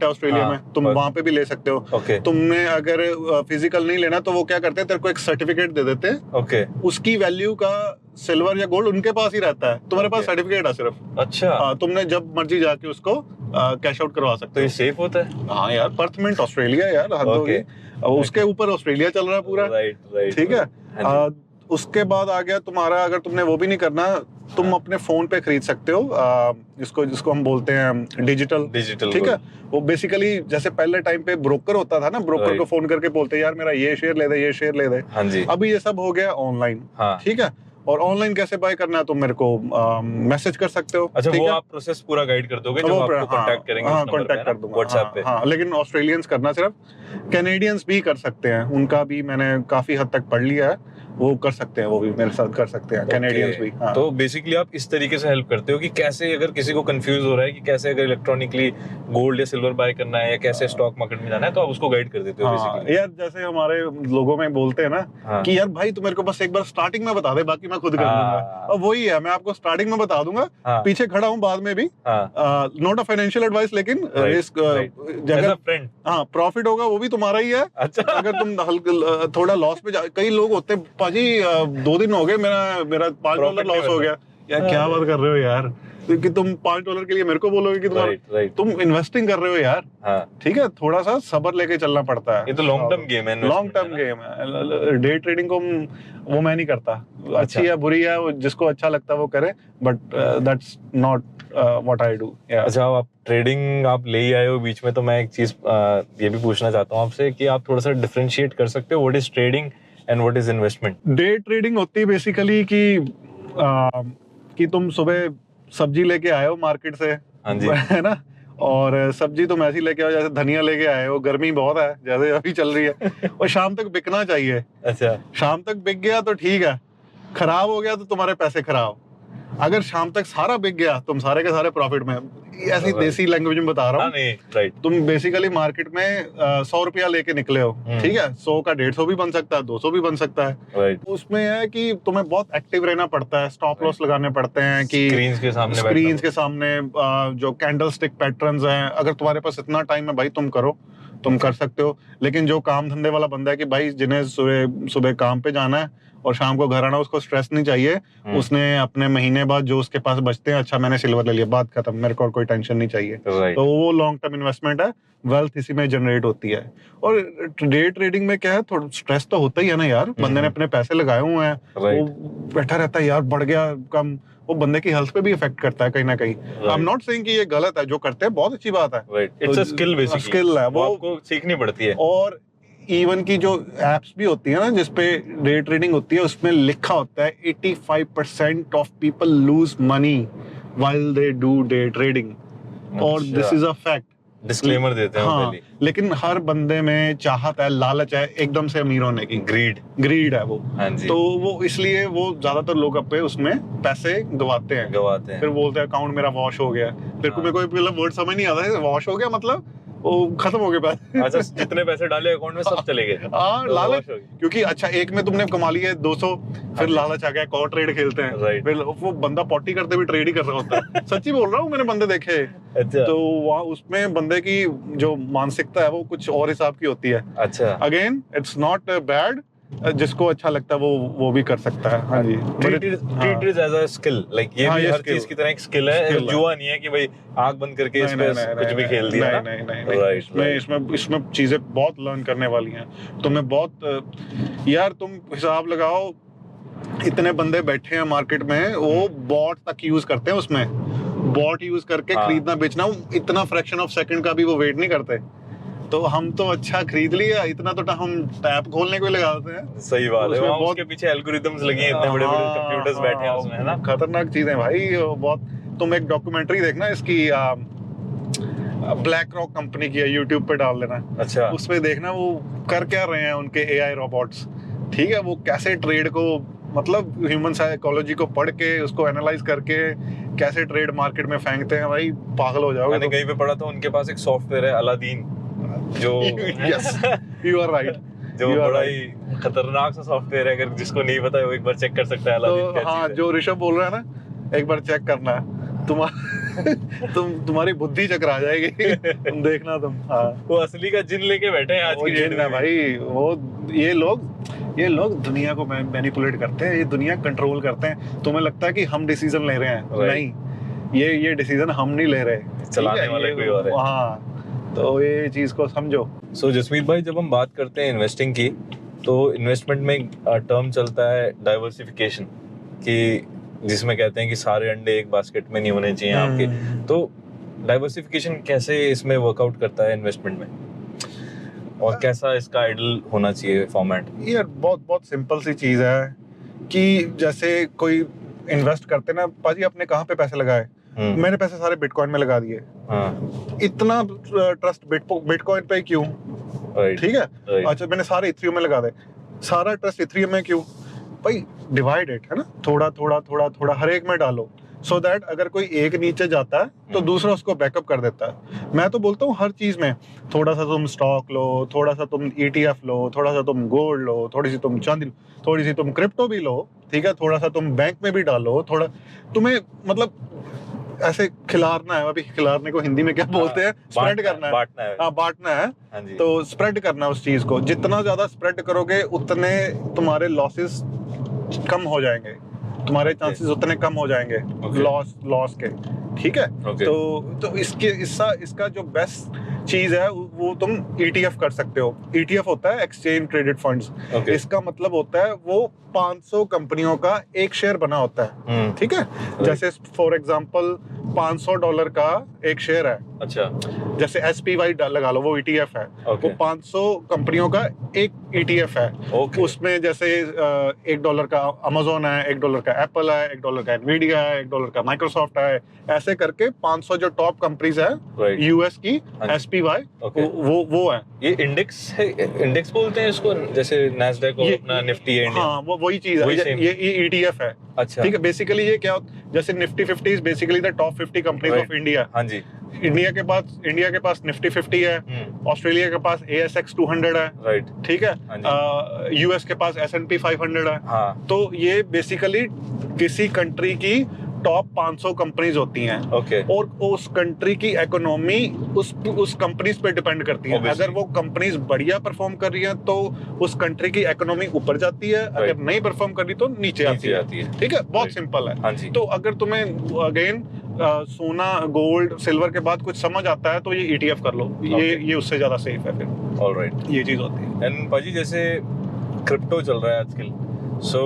है ऑस्ट्रेलिया में, तुम वहां पे भी ले सकते हो। तुमने अगर फिजिकल नहीं लेना तो वो क्या करते हैं, तेरे को एक सर्टिफिकेट दे देते हैं। उसकी वैल्यू का सिल्वर या गोल्ड उनके पास ही रहता है, तुम्हारे पास सर्टिफिकेट है सिर्फ। अच्छा। तुमने जब मर्जी जाके उसको कैश आउट करवा सकते हो। तो ये सेफ होता है? हाँ यार, पर्थ मिंट ऑस्ट्रेलिया यार, हद होगी। उसके ऊपर ऑस्ट्रेलिया चल रहा है पूरा। राइट। ठीक है। उसके बाद आ गया तुम्हारा, अगर तुमने वो भी नहीं करना, तुम अपने फोन पे खरीद सकते हो जिसको हम बोलते हैं डिजिटल। ठीक है, वो बेसिकली जैसे पहले टाइम पे ब्रोकर होता था ना, ब्रोकर को फोन करके बोलते यार मेरा ये शेयर ले दे, ये शेयर ले दे। हाँ जी। अभी ये सब हो गया ऑनलाइन। ठीक है, और ऑनलाइन कैसे बाय करना है तुम मेरे को मैसेज कर सकते हो। अच्छा, वो आप प्रोसेस पूरा गाइड कर दोगे जब आपको कांटेक्ट करेंगे? हाँ, कांटेक्ट कर दूंगा व्हाट्सएप पे। हाँ, लेकिन ऑस्ट्रेलियंस करना सिर्फ, कैनेडियंस भी कर सकते हैं, उनका भी मैंने काफी हद तक पढ़ लिया है, वो कर सकते हैं, वो भी मेरे साथ कर सकते हैं, कैनेडियंस भी। हाँ। तो बेसिकली आप इस तरीके से हेल्प करते हो कि कैसे, अगर किसी को कंफ्यूज हो रहा है कि कैसे अगर इलेक्ट्रॉनिकली गोल्ड या सिल्वर बाय करना है या कैसे स्टॉक मार्केट में जाना है, तो आप उसको गाइड कर देते हो बेसिकली। यार जैसे हमारे लोगों में बोलते हैं ना कि यार भाई तू मेरे को बस एक बार स्टार्टिंग में बता दे, बाकी मैं खुद कर लूंगा। और वही है, मैं आपको स्टार्टिंग में बता दूंगा, पीछे खड़ा हूँ बाद में भी। नॉट अ फाइनेंशियल एडवाइस, लेकिन रिस्क, फ्रेंड, हाँ, प्रॉफिट होगा वो भी तुम्हारा ही है। अच्छा। अगर तुम थोड़ा लॉस पे कई लोग होते हैं, पाजी 2 दिन हो गए मेरा $5 लॉस हो गया। यार क्या बात कर रहे हो यार, कि तुम $5 के लिए मेरे को बोलोगे कि तुम इन्वेस्टिंग कर रहे हो यार। ठीक है, थोड़ा सा सब्र लेके चलना पड़ता है। ये तो लॉन्ग टर्म गेम है। लॉन्ग टर्म गेम है। डे ट्रेडिंग को वो मैं नहीं करता। अच्छी है बुरी है, जिसको अच्छा लगता है वो करे, but that's not what I do. Yeah. अच्छा, आप ट्रेडिंग आप ले ही आए हो बीच में, तो मैं एक चीज ये भी पूछना चाहता हूँ आपसे कि आप थोड़ा सा डिफरेंशिएट कर सकते हो what is trading and what is investment? Day trading होती है बेसिकली कि तुम सुबह सब्जी लेके आए हो मार्केट से, हाँ जी, है ना, और सब्जी तुम ऐसी लेके आओ जैसे धनिया लेके आए हो, गर्मी बहुत है जैसे अभी चल रही है, और शाम तक बिकना चाहिए। अच्छा, शाम तक बिक गया तो ठीक है, खराब हो गया तो तुम्हारे पैसे खराब। अगर शाम तक सारा बिक गया तुम सारे के सारे प्रॉफिट में। ऐसी देसी लैंग्वेज में बता रहा हूँ। राइट। तुम बेसिकली मार्केट में 100 रुपया लेके निकले हो, ठीक है, 100 का 150 भी बन सकता है, 200 भी बन सकता है। राइट। उसमें है कि तुम्हें बहुत एक्टिव रहना पड़ता है, स्टॉप लॉस लगाने पड़ते हैं कि स्क्रीन के सामने जो कैंडल स्टिक पैटर्न्स हैं, अगर तुम्हारे पास इतना टाइम है भाई तुम करो, तुम कर सकते हो। लेकिन जो काम धंधे वाला बंदा है कि भाई जिन्हें सुबह काम पे जाना है और शाम को घर आना, उसको स्ट्रेस नहीं चाहिए, उसने अपने महीने बाद जो उसके पास बचते हैं, अच्छा मैंने सिल्वर ले लिया, बात खत्म, मेरे को और कोई टेंशन नहीं चाहिए। तो वो लॉन्ग टर्म इन्वेस्टमेंट है, वेल्थ इसी में जनरेट होती है। और डे ट्रेडिंग में क्या है, थोड़ा स्ट्रेस तो होता ही है ना यार, बंदे ने अपने पैसे लगाए हुए हैं, वो बैठा रहता है यार, बढ़ गया कम, वो बंदे की हेल्थ पे भी इफेक्ट करता है कहीं ना कहीं। आई एम नॉट सेइंग कि ये गलत है, जो करते हैं बहुत अच्छी बात है, it's a skill, basically skill है, वो आपको सीखनी पड़ती है। और इवन की जो एप्स भी होती है ना जिसपे डे ट्रेडिंग होती है, उसमें लिखा होता है 85% of people lose money while they do day trading, और this is a fact. Disclaimer देते हैं हाँ, लेकिन हर बंदे में चाहत है, लालच है एकदम से अमीर होने की, ग्रीड है वो। हाँ जी। तो वो इसलिए वो ज्यादातर लोग अपने उसमें पैसे गवाते हैं, फिर बोलते हैं अकाउंट मेरा वॉश हो गया। फिर मेरे को मतलब वर्ड समझ नहीं आता है, वॉश हो गया मतलब वो खत्म हो गए पैसे। अच्छा, जितने पैसे डाले अकाउंट में सब चले गए। हाँ, लालच, क्योंकि अच्छा एक में तुमने कमा लिया 200, फिर लालच आ गया, और ट्रेड खेलते हैं, फिर वो बंदा पॉटी करते भी ट्रेड ही कर रहा होता है। सच्ची बोल रहा हूँ, मैंने बंदे देखे। अच्छा। तो वहाँ उसमें बंदे की जो मानसिकता है वो कुछ और हिसाब की होती है। अच्छा, अगेन इट्स नॉट बैड, जिसको अच्छा लगता है वो भी कर सकता है। हाँ जी, treat it as a skill, like ये भी हर चीज की तरह एक स्किल है, जुआ नहीं है कि भाई आंख बंद करके इसमें कुछ भी खेल दिया। नहीं, इसमें चीजें बहुत लर्न करने वाली हैं। तुम्हें बहुत यार, तुम हिसाब लगाओ, इतने बंदे बैठे हैं मार्केट में, वो बॉट तक यूज करते हैं, उसमें बॉट यूज करके खरीदना बेचना, इतना फ्रैक्शन ऑफ सेकंड का भी वो वेट नहीं करते। तो हम तो अच्छा खरीद लिया, इतना तो हम टैप खोलने को ही लगा देते हैं। सही बात है, वहाँ उसके पीछे एल्गोरिथम्स लगे हैं, इतने बड़े-बड़े कंप्यूटर्स बैठे हैं उसमें, है ना। खतरनाक चीजें भाई बहुत। तुम एक डॉक्यूमेंट्री देखना इसकी, ब्लैक रॉक कंपनी की है, यूट्यूब पे डाल देना। अच्छा, उसमें देखना वो कर क्या रहे हैं उनके एआई रोबोट्स, ठीक है, वो कैसे ट्रेड को, मतलब ह्यूमन साइकोलॉजी को पढ़ के उसको एनालाइज करके कैसे ट्रेड मार्केट में फेंकते हैं, भाई पागल हो जाओगे। मैंने कहीं पे पढ़ा था उनके पास एक सॉफ्टवेयर है अलादीन, जो यस यू आर राइट, जो बड़ा ही खतरनाक सा सॉफ्टवेयर है, अगर जिसको नहीं पता है वो एक बार चेक कर सकता है अलादीन क्या चीज़ है। हाँ, जो ऋषभ बोल रहा है ना, एक बार चेक करना है, तुम्हारी बुद्धि चकरा जाएगी, तुम देखना तुम। हाँ, वो असली का जिन लेके बैठे हैं आज की डेट में भाई। वो ये लोग दुनिया को मैनिपुलेट करते हैं, ये दुनिया कंट्रोल करते हैं। तुम्हें लगता है कि हम डिसीजन ले रहे हैं, नहीं, ये डिसीजन हम नहीं ले रहे, चलाने वाले कोई और है। हाँ, तो ये चीज को समझो। सो जसमीत भाई, जब हम बात करते हैं इन्वेस्टिंग की, तो इन्वेस्टमेंट में एक टर्म चलता है डाइवर्सिफिकेशन, कि जिसमें कहते हैं कि सारे अंडे एक बास्केट में नहीं होने चाहिए आपके। तो डाइवर्सिफिकेशन कैसे इसमें वर्कआउट करता है इन्वेस्टमेंट में, और कैसा इसका आइडल होना चाहिए फॉर्मेट? यार बहुत सिंपल सी चीज है कि जैसे कोई इन्वेस्ट करते ना, पाजी आपने कहाँ पे पैसे लगाए? मैंने पैसे सारे बिटकॉइन में लगा दिए। इतना ट्रस्ट बिटकॉइन पे क्यों? ठीक है, अच्छा मैंने सारे इथेरियम में लगा दे, सारा ट्रस्ट इथेरियम में क्यों? भाई डिवाइड इट, है ना, थोड़ा थोड़ा हर एक में डालो, सो दैट अगर कोई एक नीचे जाता है तो दूसरा उसको बैकअप कर देता है। मैं तो बोलता हूँ हर चीज में थोड़ा सा तुम स्टॉक लो, थोड़ा सा तुम ETF लो, थोड़ा सा तुम गोल्ड लो, थोड़ी सी तुम चांदी लो, थोड़ी सी तुम क्रिप्टो भी लो, ठीक है, थोड़ा सा तुम बैंक में भी डालो, थोड़ा तुम्हें मतलब ऐसे खिलारना है। अभी खिलारने को हिंदी में क्या बोलते हैं? स्प्रेड करना है, बांटना है। तो स्प्रेड करना है उस चीज को, जितना ज्यादा स्प्रेड करोगे उतने तुम्हारे लॉसेस कम हो जाएंगे, तुम्हारे चांसेस उतने कम हो जाएंगे लॉस के, ठीक है। तो इसका जो बेस्ट चीज है वो तुम ETF कर सकते हो। ETF होता है एक्सचेंज ट्रेडेड फंड्स। इसका मतलब होता है वो 500 कंपनियों का एक शेयर बना होता है, ठीक है। जैसे फॉर एग्जांपल $500 का एक शेयर है। अच्छा, जैसे SPY लगा लो, वो ETF है। ओके, वो 500 कंपनियों का एक ETF है। ओके, उसमें जैसे $1 का अमेजोन है, $1 का एप्पल है, $1 का एनवीडिया है, $1 का माइक्रोसॉफ्ट है, ऐसे करके 500 जो टॉप कंपनीज है राइट, US की हाँ जी, SPY, ओके। वो है। ये इंडेक्स है, इंडेक्स बोलते हैं इसको, जैसे नैस्डैक और अपना निफ्टी है इंडिया। हाँ, वो वही चीज वही है। same। ये ETF है। अच्छा, ठीक है, बेसिकली ये क्या जैसे Nifty 50 is basically the top 50 companies Right। Of India. हाँ जी, इंडिया के पास निफ्टी 50 है, ऑस्ट्रेलिया के पास ASX 200 है, राइट, ठीक है, हाँ जी, US के पास S&P 500 है। हाँ, तो ये बेसिकली किसी कंट्री की टॉप 500 कंपनीज होती हैं, ओके, और उस कंट्री की इकोनॉमी उस कंपनीज पे डिपेंड करती है। Obviously। अगर वो कंपनीज बढ़िया परफॉर्म कर रही हैं तो उस कंट्री की इकोनॉमी ऊपर जाती है, अगर Right। नहीं परफॉर्म कर रही तो नीचे आती है। ठीक है, बहुत Right। सिंपल है। हाँ जी, तो अगर तुम्हें अगेन सोना, गोल्ड, सिल्वर के बाद कुछ समझ आता है तो ये ETF कर लो, ये उससे ज्यादा सेफ है फिर। ऑलराइट। ये चीज होती है। एंड पाजी, जैसे क्रिप्टो चल रहा है आजकल, so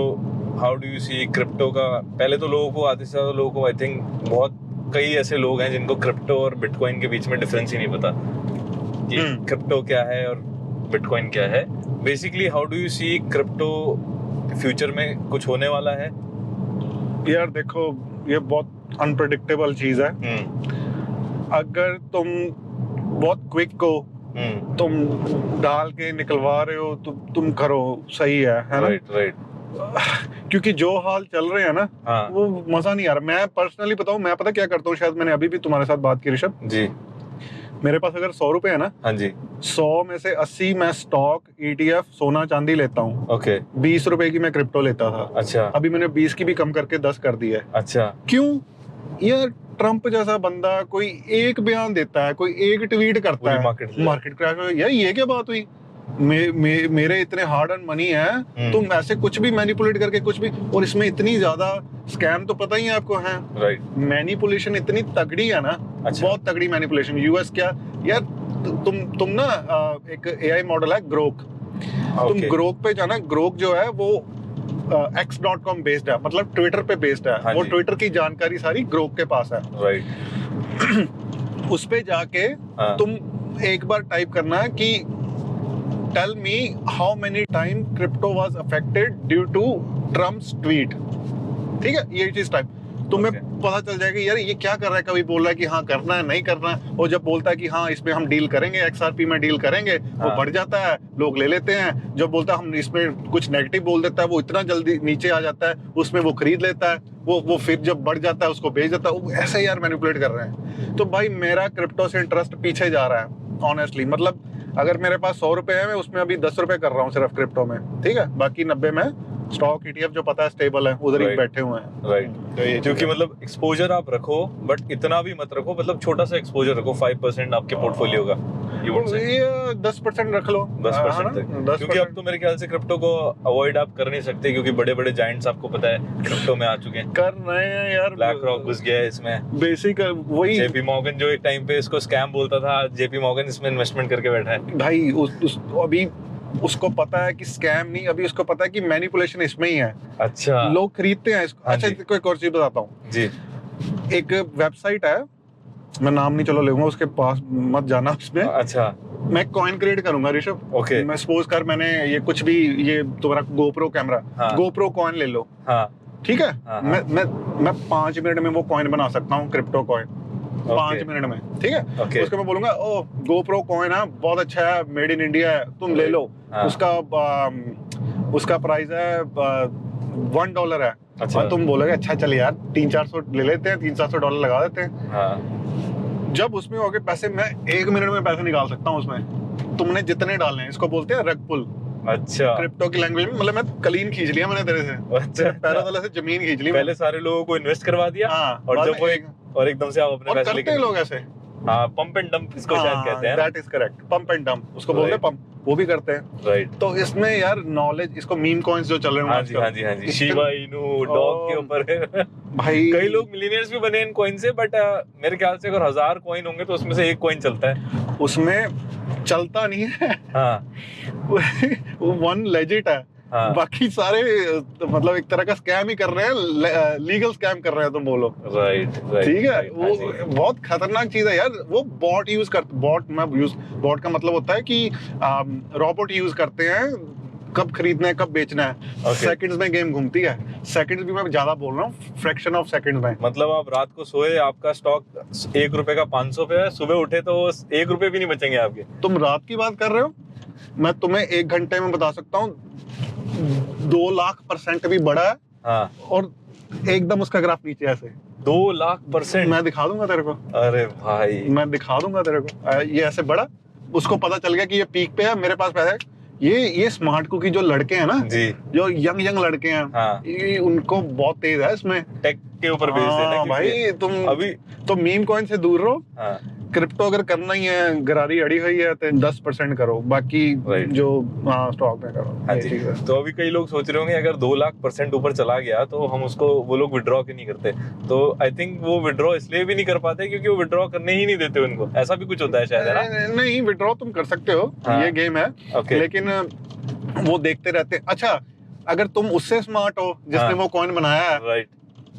how do you see crypto का? पहले तो लोगों को, आधे से ज्यादा लोगों को, आई थिंक बहुत कई ऐसे लोग हैं जिनको क्रिप्टो और बिटकॉइन के बीच में डिफरेंस ही नहीं पता कि क्रिप्टो क्या है और बिटकॉइन क्या है। Basically how do you see crypto future में कुछ होने वाला है? यार देखो, ये बहुत अनप्रेडिक्टेबल चीज है। अगर तुम बहुत क्विक को तुम डाल के निकलवा रहे हो तो तुम करो, सही है ना? राइट। क्योंकि जो हाल चल रहे हैं ना, हाँ। वो मजा नहीं आ रहा। मैं पर्सनली बताऊं, मैं पता क्या करता हूँ, शायद मैंने अभी भी तुम्हारे साथ बात की ऋषभ जी। मेरे पास अगर 100 रुपए है ना, हाँ जी, 100 में से 80 मैं स्टॉक, ETF, सोना चांदी लेता हूँ। ओके। 20 रुपए की मैं क्रिप्टो लेता था। अच्छा, अभी मैंने 20 की भी कम करके 10 कर दी है। अच्छा, क्यों? यार ट्रम्प जैसा बंदा कोई एक बयान देता है, कोई एक ट्वीट करता है, मार्केट क्रैश हो। यार ये क्या बात हुई? मेरे इतने हार्ड अर्न मनी है, तुम ऐसे कुछ भी मैनिपुलेट करके कुछ भी, और इसमें इतनी ज्यादा स्कैम तो पता ही है आपको है। राइट। मैनिपुलेशन इतनी तगड़ी है ना, अच्छा। बहुत तगड़ी मैनिपुलेशन। यूएस क्या यार, तुम ना एक AI मॉडल है ग्रोक, तुम ग्रोक पे जाना। ग्रोक जो है वो x.com बेस्ड है, मतलब ट्विटर पे बेस्ड है। वो ट्विटर की जानकारी सारी ग्रोक के पास है। राइट। उस पे जाके तुम एक बार टाइप करना कि tell me how many time crypto was affected due to Trump's tweet. ठीक है, ये चीज टाइप तुम्हें पता चल जाएगा यार ये क्या कर रहा है। कभी बोल रहा है कि हाँ करना है, नहीं करना है, और जब बोलता है कि हाँ इसमें हम डील करेंगे, XRP में डील करेंगे, वो बढ़ जाता है, लोग ले लेते हैं। जब बोलता है हम इसमें कुछ नेगेटिव बोल देता है, वो इतना जल्दी नीचे आ जाता है, उसमें वो खरीद लेता है, वो फिर जब बढ़ जाता है उसको बेच देता है। वो ऐसे यार मैनिपुलेट कर रहे हैं। तो भाई मेरा क्रिप्टो से इंटरेस्ट पीछे जा रहा है ऑनेस्टली। मतलब अगर मेरे पास 100 रुपए है, मैं उसमें अभी 10 रुपए कर रहा हूँ सिर्फ क्रिप्टो में, ठीक है, बाकी 90 में स्टॉक, ETF जो पता है स्टेबल है, उधर ही बैठे हुए हैं। राइट। क्योंकि मतलब एक्सपोजर आप रखो, बट इतना भी मत रखो, मतलब छोटा सा एक्सपोजर रखो, 5% आपके पोर्टफोलियो का। ये 10% रख लो, 10% तक। क्योंकि अब तो मेरे ख्याल से क्रिप्टो को अवॉइड आप कर नहीं सकते, क्योंकि बड़े बड़े जायंट्स आपको पता है क्रिप्टो में आ चुके हैं, कर रहे हैं यार। ब्लैक रॉक घुस गया है इसमें, बेसिक वही JP Morgan जो एक टाइम पे इसको स्कैम बोलता था, JP Morgan इसमें इन्वेस्टमेंट करके बैठा है भाई। अभी उसको पता है कि स्कैम नहीं, अभी उसको पता है कि मैनिपुलेशन इसमें ही है। अच्छा, लोग खरीदते हैं इसको। अच्छा, कोई और चीज बताता हूँ जी। एक वेबसाइट है, मैं नाम नहीं चलो लूंगा, उसके पास मत जाना उसमें। अच्छा, मैं कॉइन क्रिएट करूंगा ऋषभ। ओके। मैं सपोज कर मैंने ये कुछ भी, ये तुम्हारा GoPro कैमरा, GoPro कॉइन ले लो, ठीक है। मैं 5 मिनट में वो कॉइन बना सकता हूँ, क्रिप्टो कॉइन, 5 मिनट में, ठीक है। उसको मैं बोलूंगा ओ GoPro कॉइन है, बहुत अच्छा है, मेड इन इंडिया है, तुम ले लो। उसका प्राइस है $1 है। अच्छा। और तुम बोलोगे अच्छा चल यार 300-400 ले लेते हैं, $300-400 लगा देते हैं। जब उसमें हो गए पैसे, मैं 1 मिनट में पैसे निकाल सकता हूँ उसमें। तुमने जितने डालने हैं, इसको बोलते हैं रग पुल। अच्छा, क्रिप्टो की लैंग्वेज में, मतलब मैं कलीन खींच लिया मैंने तेरे से। अच्छा, पैरों तले से जमीन खींच ली। पहले सारे लोगों को इन्वेस्ट करवा दिया, और जब वो एकदम से आप अपने पैसे लेके, करते लोग ऐसे। पंप एंड डंप इसको शायद कहते हैं। That is correct, pump and dump उसको बोलते हैं, पंप, वो भी करते हैं। राइट। तो इसमें यार नॉलेज, इसको मीम कॉइंस जो चल रहे हैं आजकल, हाँ जी, शिबा इनू डॉग के ऊपर भाई कई लोग मिलियनेयर्स भी बने इन कॉइन से, बट मेरे ख्याल से अगर 1000 कॉइन होंगे तो उसमें से एक कॉइन चलता है। उसमें चलता नहीं है। हाँ। वो वन लेजिट है, हाँ। बाकी सारे मतलब एक तरह का स्कैम ही कर रहे हैं, लीगल स्कैम कर रहे हैं तुम बोलो। राइट। ठीक है, वो बहुत खतरनाक चीज है यार। वो बॉट यूज करते, बॉट का मतलब होता है कि रोबोट यूज करते हैं कब खरीदना है कब बेचना है। सेकंड्स में गेम घूमती है। सेकंड्स भी मैं ज्यादा बोल रहा हूँ, फ्रैक्शन ऑफ सेकंड्स में। मतलब आप रात को सोए, आपका स्टॉक 1 रुपए का 500 पे है, सुबह उठे तो 1 रुपए भी नहीं बचेंगे आपके। तुम रात की बात कर रहे हो, मैं तुम्हें 1 घंटे में बता सकता हूँ 2,00,000% भी बड़ा है। हाँ। और एकदम उसका ग्राफ नीचे ऐसे 2,00,000%। मैं दिखा दूंगा तेरे को। अरे भाई, मैं दिखा दूंगा तेरे को। ये ऐसे बड़ा, उसको पता चल गया कि ये पीक पे है, मेरे पास पैसा है। ये स्मार्ट कुकी जो लड़के हैं ना जी, जो यंग लड़के हैं, हाँ, ये उनको बहुत तेज है इसमें, टेक के ऊपर बेस्ड है ना। भाई तुम अभी तो मीम कॉइन से दूर रहो। हाँ, क्रिप्टो अगर करना ही है, गरारी अड़ी हुई है तो 10% करो, बाकी जो स्टॉक में करो। हाँ जी। तो अभी कई लोग सोच रहे होंगे अगर 2,00,000% ऊपर चला गया तो हम उसको, वो लोग विड्रॉ क्यों नहीं करते? तो आई थिंक वो विड्रॉ इसलिए भी नहीं कर पाते क्योंकि वो विड्रॉ करने ही नहीं देते उनको। ऐसा भी कुछ होता है शायद, है ना? नहीं, विड्रॉ तुम कर सकते हो, ये गेम है, लेकिन वो देखते रहते हैं। अच्छा, अगर तुम उससे स्मार्ट हो जिसने वो कॉइन बनाया है, राइट,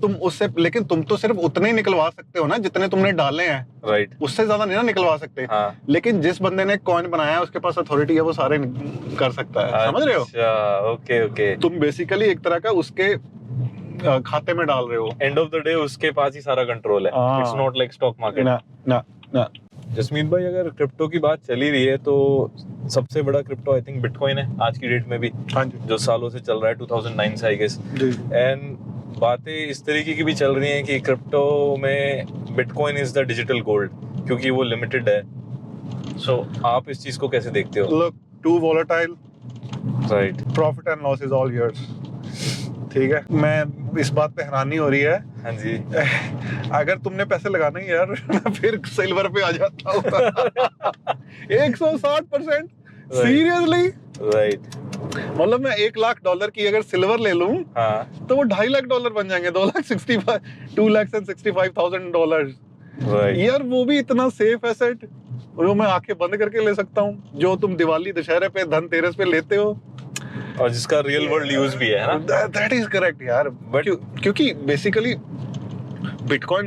तुम उससे, लेकिन तुम तो सिर्फ उतने ही निकलवा सकते हो ना जितने तुमने डाले हैं। राइट, उससे ज्यादा नहीं ना निकलवा सकते। हाँ। लेकिन जिस बंदे ने कॉइन बनाया है उसके पास अथॉरिटी है, वो सारे कर सकता है। समझ रहे हो? अच्छा, ओके। तुम बेसिकली एक तरह का उसके खाते में डाल रहे हो। एंड ऑफ द डे उसके पास ही सारा कंट्रोल है। It's not like stock market. ना। जसमीत भाई, अगर क्रिप्टो की बात चली रही है तो सबसे बड़ा क्रिप्टो आई थिंक बिटकॉइन है आज की डेट में भी। हाँ जी। जो सालों से चल रहा है, 2009 से आई गेस। एंड बातें इस तरीके की भी चल रही हैं कि क्रिप्टो में bitcoin is the digital gold, क्योंकि वो लिमिटेड है। सो आप इस चीज को कैसे देखते हो? Look, too volatile, right, profit and loss is all yours. ठीक है, मैं इस बात पे हैरानी हो रही है। हाँ जी। अगर तुमने पैसे लगाने हैं यार, मैं फिर सिल्वर पे आ जाता हूँ। 160%, सीरियसली। राइट, मतलब मैं $1,00,000 की अगर सिल्वर ले लूं, हाँ, तो वो $250,000 बन जाएंगे। $2,65,000 राइट। यार, वो भी इतना सेफ एसेट जो मैं आंखें बंद करके ले सकता हूँ, जो तुम दिवाली, दशहरे पे, धनतेरस पे लेते हो, और जिसका रियल वर्ल्ड यूज भी है ना। दैट इज करेक्ट यार। बट क्योंकि बेसिकली बिटकॉइन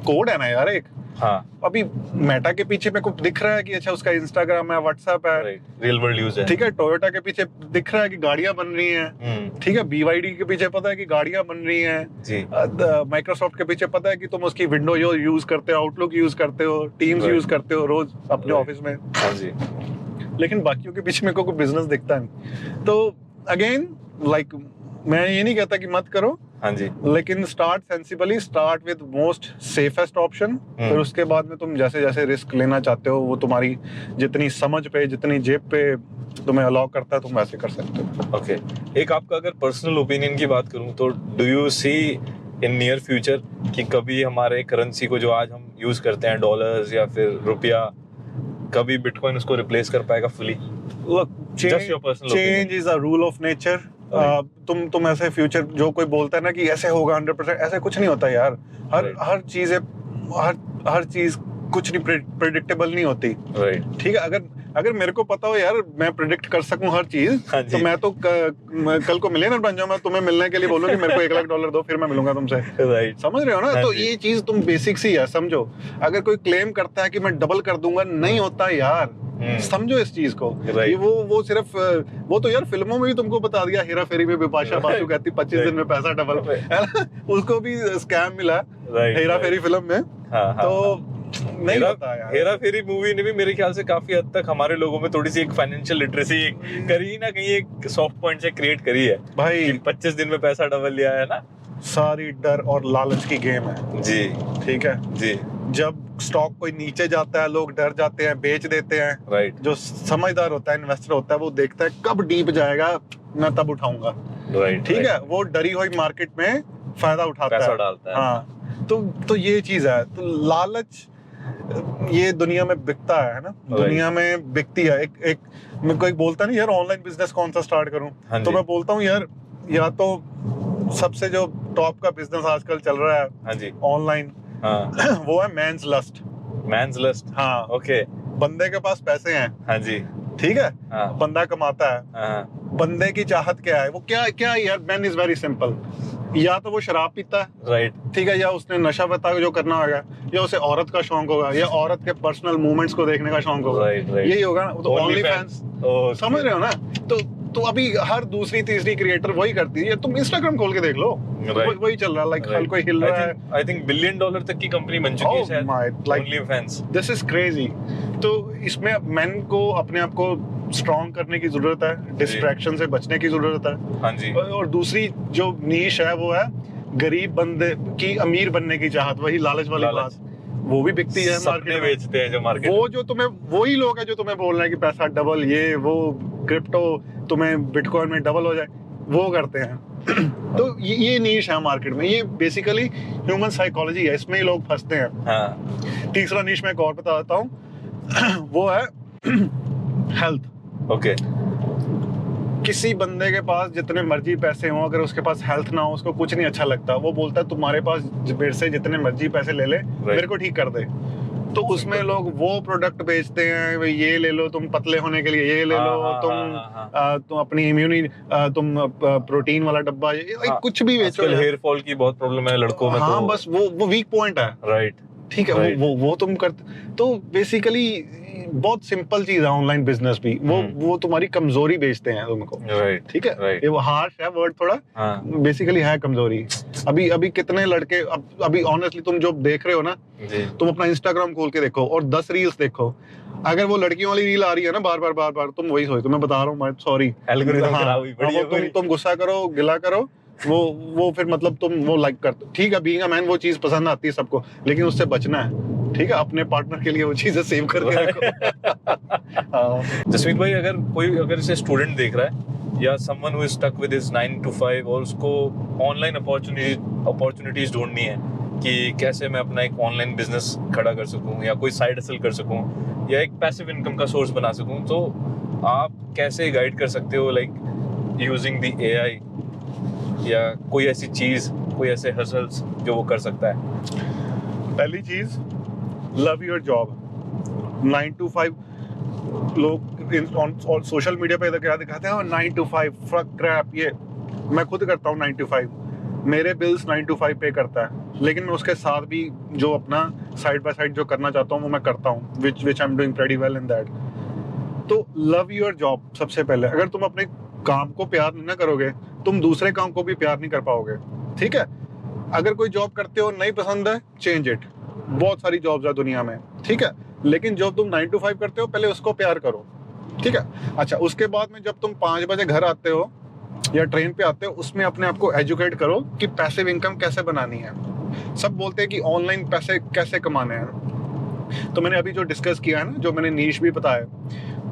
कोड है ना यार एक। हाँ, अभी मेटा के पीछे मेरे को दिख रहा है कि अच्छा उसका इंस्टाग्राम है, व्हाट्सएप है, रियल वर्ल्ड यूज है। ठीक है। टोयोटा के पीछे दिख रहा है कि गाड़ियां बन रही हैं, ठीक है। BYD के पीछे पता है कि गाड़ियां बन रही हैं जी। माइक्रोसॉफ्ट के पीछे पता है कि तुम उसकी विंडो यूज करते हो, आउटलुक यूज करते हो, टीम्स यूज करते हो रोज अपने ऑफिस में। हाँ जी। लेकिन बाकियों के पीछे मेरे को कोई बिजनेस दिखता नहीं। तो अगेन लाइक मैं ये नहीं कहता कि मत करो, हाँ जी, लेकिन start sensibly, start with most safest option. फिर उसके बाद में तुम जैसे जैसे रिस्क लेना चाहते हो, वो तुम्हारी जितनी समझ पे, जितनी जेब पे तुम्हें अलाउ करता है, तुम वैसे कर सकते हो। ओके। एक आपका अगर पर्सनल ओपिनियन की बात करूं तो do you see in near future कि कभी हमारे करेंसी को जो आज हम यूज करते हैं, डॉलर्स या फिर रुपया, कभी बिटकॉइन उसको रिप्लेस कर पाएगा fully? Change is a rule of nature. तुम ऐसे फ्यूचर, जो कोई बोलता है ना कि ऐसे होगा 100%, ऐसे कुछ नहीं होता यार। हर चीज कुछ नहीं प्रेडिक्टेबल नहीं होती। ठीक है, अगर मेरे को पता हो यार, मैं प्रेडिक्ट कर सकूं हर चीज, तो मैं तो कल को मिलियनर बन जाऊं। मैं तुम्हें मिलने के लिए बोलूं कि मेरे को $1,00,000 दो, फिर मैं मिलूंगा तुमसे। समझ रहे हो ना? तो ये चीज तुम बेसिक सी है, समझो। अगर कोई क्लेम करता है कि मैं डबल कर दूंगा, नहीं होता यार। समझो इस चीज को। ये वो सिर्फ वो तो यार फिल्मों में भी तुमको बता दिया। हेरा फेरी में बिपाशा बासु कहती 25 दिन में पैसा डबल, उसको भी स्कैम मिला हेरा फेरी फिल्म में। तो नहीं होता यार। हेरा फेरी मूवी ने भी मेरे ख्याल से काफी हद तक हमारे लोगों में थोड़ी सी एक फाइनेंशियल लिटरेसी करी ना, कहीं एक सॉफ्ट पॉइंट से क्रिएट करी है भाई। 25 दिन में पैसा डबल लिया है ना। सारी डर और लालच की गेम है जी। ठीक है जी। जब स्टॉक कोई नीचे जाता है, लोग डर जाते हैं, बेच देते हैं। राइट। जो समझदार होता है, इन्वेस्टर होता है, वो देखता है कब डीप जाएगा, मैं तब उठाऊंगा। राइट। ठीक है, वो डरी हुई मार्केट में फायदा उठाता पैसा है, डालता है। हाँ। तो ये चीज है। तो लालच ये दुनिया में बिकता है ना, दुनिया में बिकती है। एक मैं कोई बोलता नहीं यार ऑनलाइन बिजनेस कौन सा स्टार्ट करूं, तो मैं बोलता हूँ यार, या तो सबसे जो टॉप का बिजनेस आजकल चल रहा है, हाँ जी, ऑनलाइन, हाँ, वो है मैंस लस्ट। मैंस लस्ट, हाँ, ओके। बंदे के पास पैसे हैं, हाँ जी, ठीक है, हाँ, बंदा कमाता है, हाँ, बंदे की चाहत क्या है, वो क्या क्या है यार, मैन इज वेरी सिंपल। या तो वो शराब पीता है, राइट, ठीक है, या उसने नशा पता जो करना होगा, या उसे औरत का शौक होगा, या औरत के पर्सनल मूवमेंट्स को देखने का शौक होगा, राइट, यही होगा ना। तो ओनली फैंस, समझ रहे हो ना। तो अभी हर दूसरी तीसरी क्रिएटर वही करती है, तुम इंस्टाग्राम खोल के देख लो, वही चल रहा है, लाइक हर कोई हिल रहा है। आई थिंक $1 बिलियन तक की कंपनी बन चुकी है शायद only fans. This is crazy. तो इसमें मेन को अपने आप को स्ट्रॉन्ग करने की जरूरत है, डिस्ट्रैक्शन से बचने की जरूरत है। हाँ जी। और दूसरी जो नीश है वो है गरीब बंदे की अमीर बनने की चाहत, वही लालच वाली बात, वो भी बिकती है मार्केट में। बेचते हैं जो मार्केट, वो जो तुम्हें, वही लोग हैं जो तुम्हें बोल रहे हैं कि पैसा डबल, ये वो क्रिप्टो तुम्हें बिटकॉइन में डबल हो जाए, वो करते हैं। तो ये नीश है मार्केट में, ये बेसिकली ह्यूमन साइकोलॉजी है, इसमें ही लोग फंसते हैं। हाँ। तीसरा नीश मैं एक और बता देता हूँ, वो है हेल्थ। ओके। किसी बंदे के पास जितने मर्जी पैसे हों, अगर उसके पास हेल्थ ना हो, उसको कुछ नहीं अच्छा लगता। वो बोलता है तुम्हारे पास मेरे से जितने मर्जी पैसे ले ले, मेरे को ठीक कर दे। तो उसमें लोग वो प्रोडक्ट बेचते हैं, ये ले लो तुम पतले होने के लिए, ये ले लो तुम अपनी इम्यूनिटी, तुम प्रोटीन वाला डब्बा, कुछ भी बेचो। हेयर फॉल की बहुत प्रॉब्लम है लड़कों में। हाँ, बस वो वीक पॉइंट है। राइट, ठीक है, वो तुम करते। तो बेसिकली बहुत सिंपल चीज है ऑनलाइन बिजनेस भी, वो तुम्हारी कमजोरी बेचते हैं तुमको। राइट, ठीक है, ये वो हार्श है वर्ड थोड़ा, बेसिकली है कमजोरी। अभी कितने लड़के, अभी ऑनेस्टली तुम जो देख रहे हो ना, तुम अपना इंस्टाग्राम खोल के देखो और 10 रील्स देखो, अगर वो लड़कियों वाली रील आ रही है ना बार बार, तुम वही सोचो, मैं बता रहा हूँ, सॉरी, तुम गुस्सा करो, गिला करो, वो फिर मतलब तुम वो लाइक करते। ठीक है, बीइंग अ मैन वो चीज पसंद आती है सबको, लेकिन उससे बचना है। ठीक है, अपने पार्टनर के लिए वो चीजें सेव करके रखो। जसमीत भाई, अगर इसे स्टूडेंट देख रहा है या someone who is stuck with his 9 to 5 और उसको ऑनलाइन अपॉर्चुनिटीज ढूंढनी है कि कैसे मैं अपना एक ऑनलाइन बिजनेस खड़ा कर सकूं, या कोई साइड हसल कर सकूं, या एक पैसिव इनकम का सोर्स बना सकूं, तो आप कैसे गाइड कर सकते हो, लाइक यूजिंग द एआई, या कोई ऐसी चीज, कोई ऐसे हसल्स जो वो कर सकता है? पहली चीज, लव योर जॉब। 9 to 5 लोग सोशल मीडिया पे क्या दिखाते हैं, 9 to 5 फक क्रैप। ये मैं खुद करता हूँ 9 to 5, मेरे बिल्स 9 to 5 पे करता है, लेकिन मैं उसके साथ भी जो अपना साइड बाय साइड जो करना चाहता हूँ वो मैं करता हूँ, which I am doing pretty well in that. तो लव योर जॉब सबसे पहले। अगर तुम अपने काम को प्यार नहीं ना करोगे, तुम दूसरे काम को भी प्यार नहीं कर पाओगे। ठीक है, अगर कोई जॉब करते हो नहीं पसंद है, चेंज इट। बहुत सारी जॉब्स है दुनिया में, ठीक है, लेकिन जब तुम 9 to 5 करते हो, पहले उसको प्यार करो। ठीक है, अच्छा, उसके बाद में जब तुम 5 बजे घर आते हो या ट्रेन पे आते हो, उसमें अपने आप को एजुकेट करो कि पैसिव इनकम कैसे बनानी है। सब बोलते हैं कि ऑनलाइन पैसे कैसे कमाने हैं, तो मैंने अभी जो डिस्कस किया है ना, जो मैंने नीश भी बताया,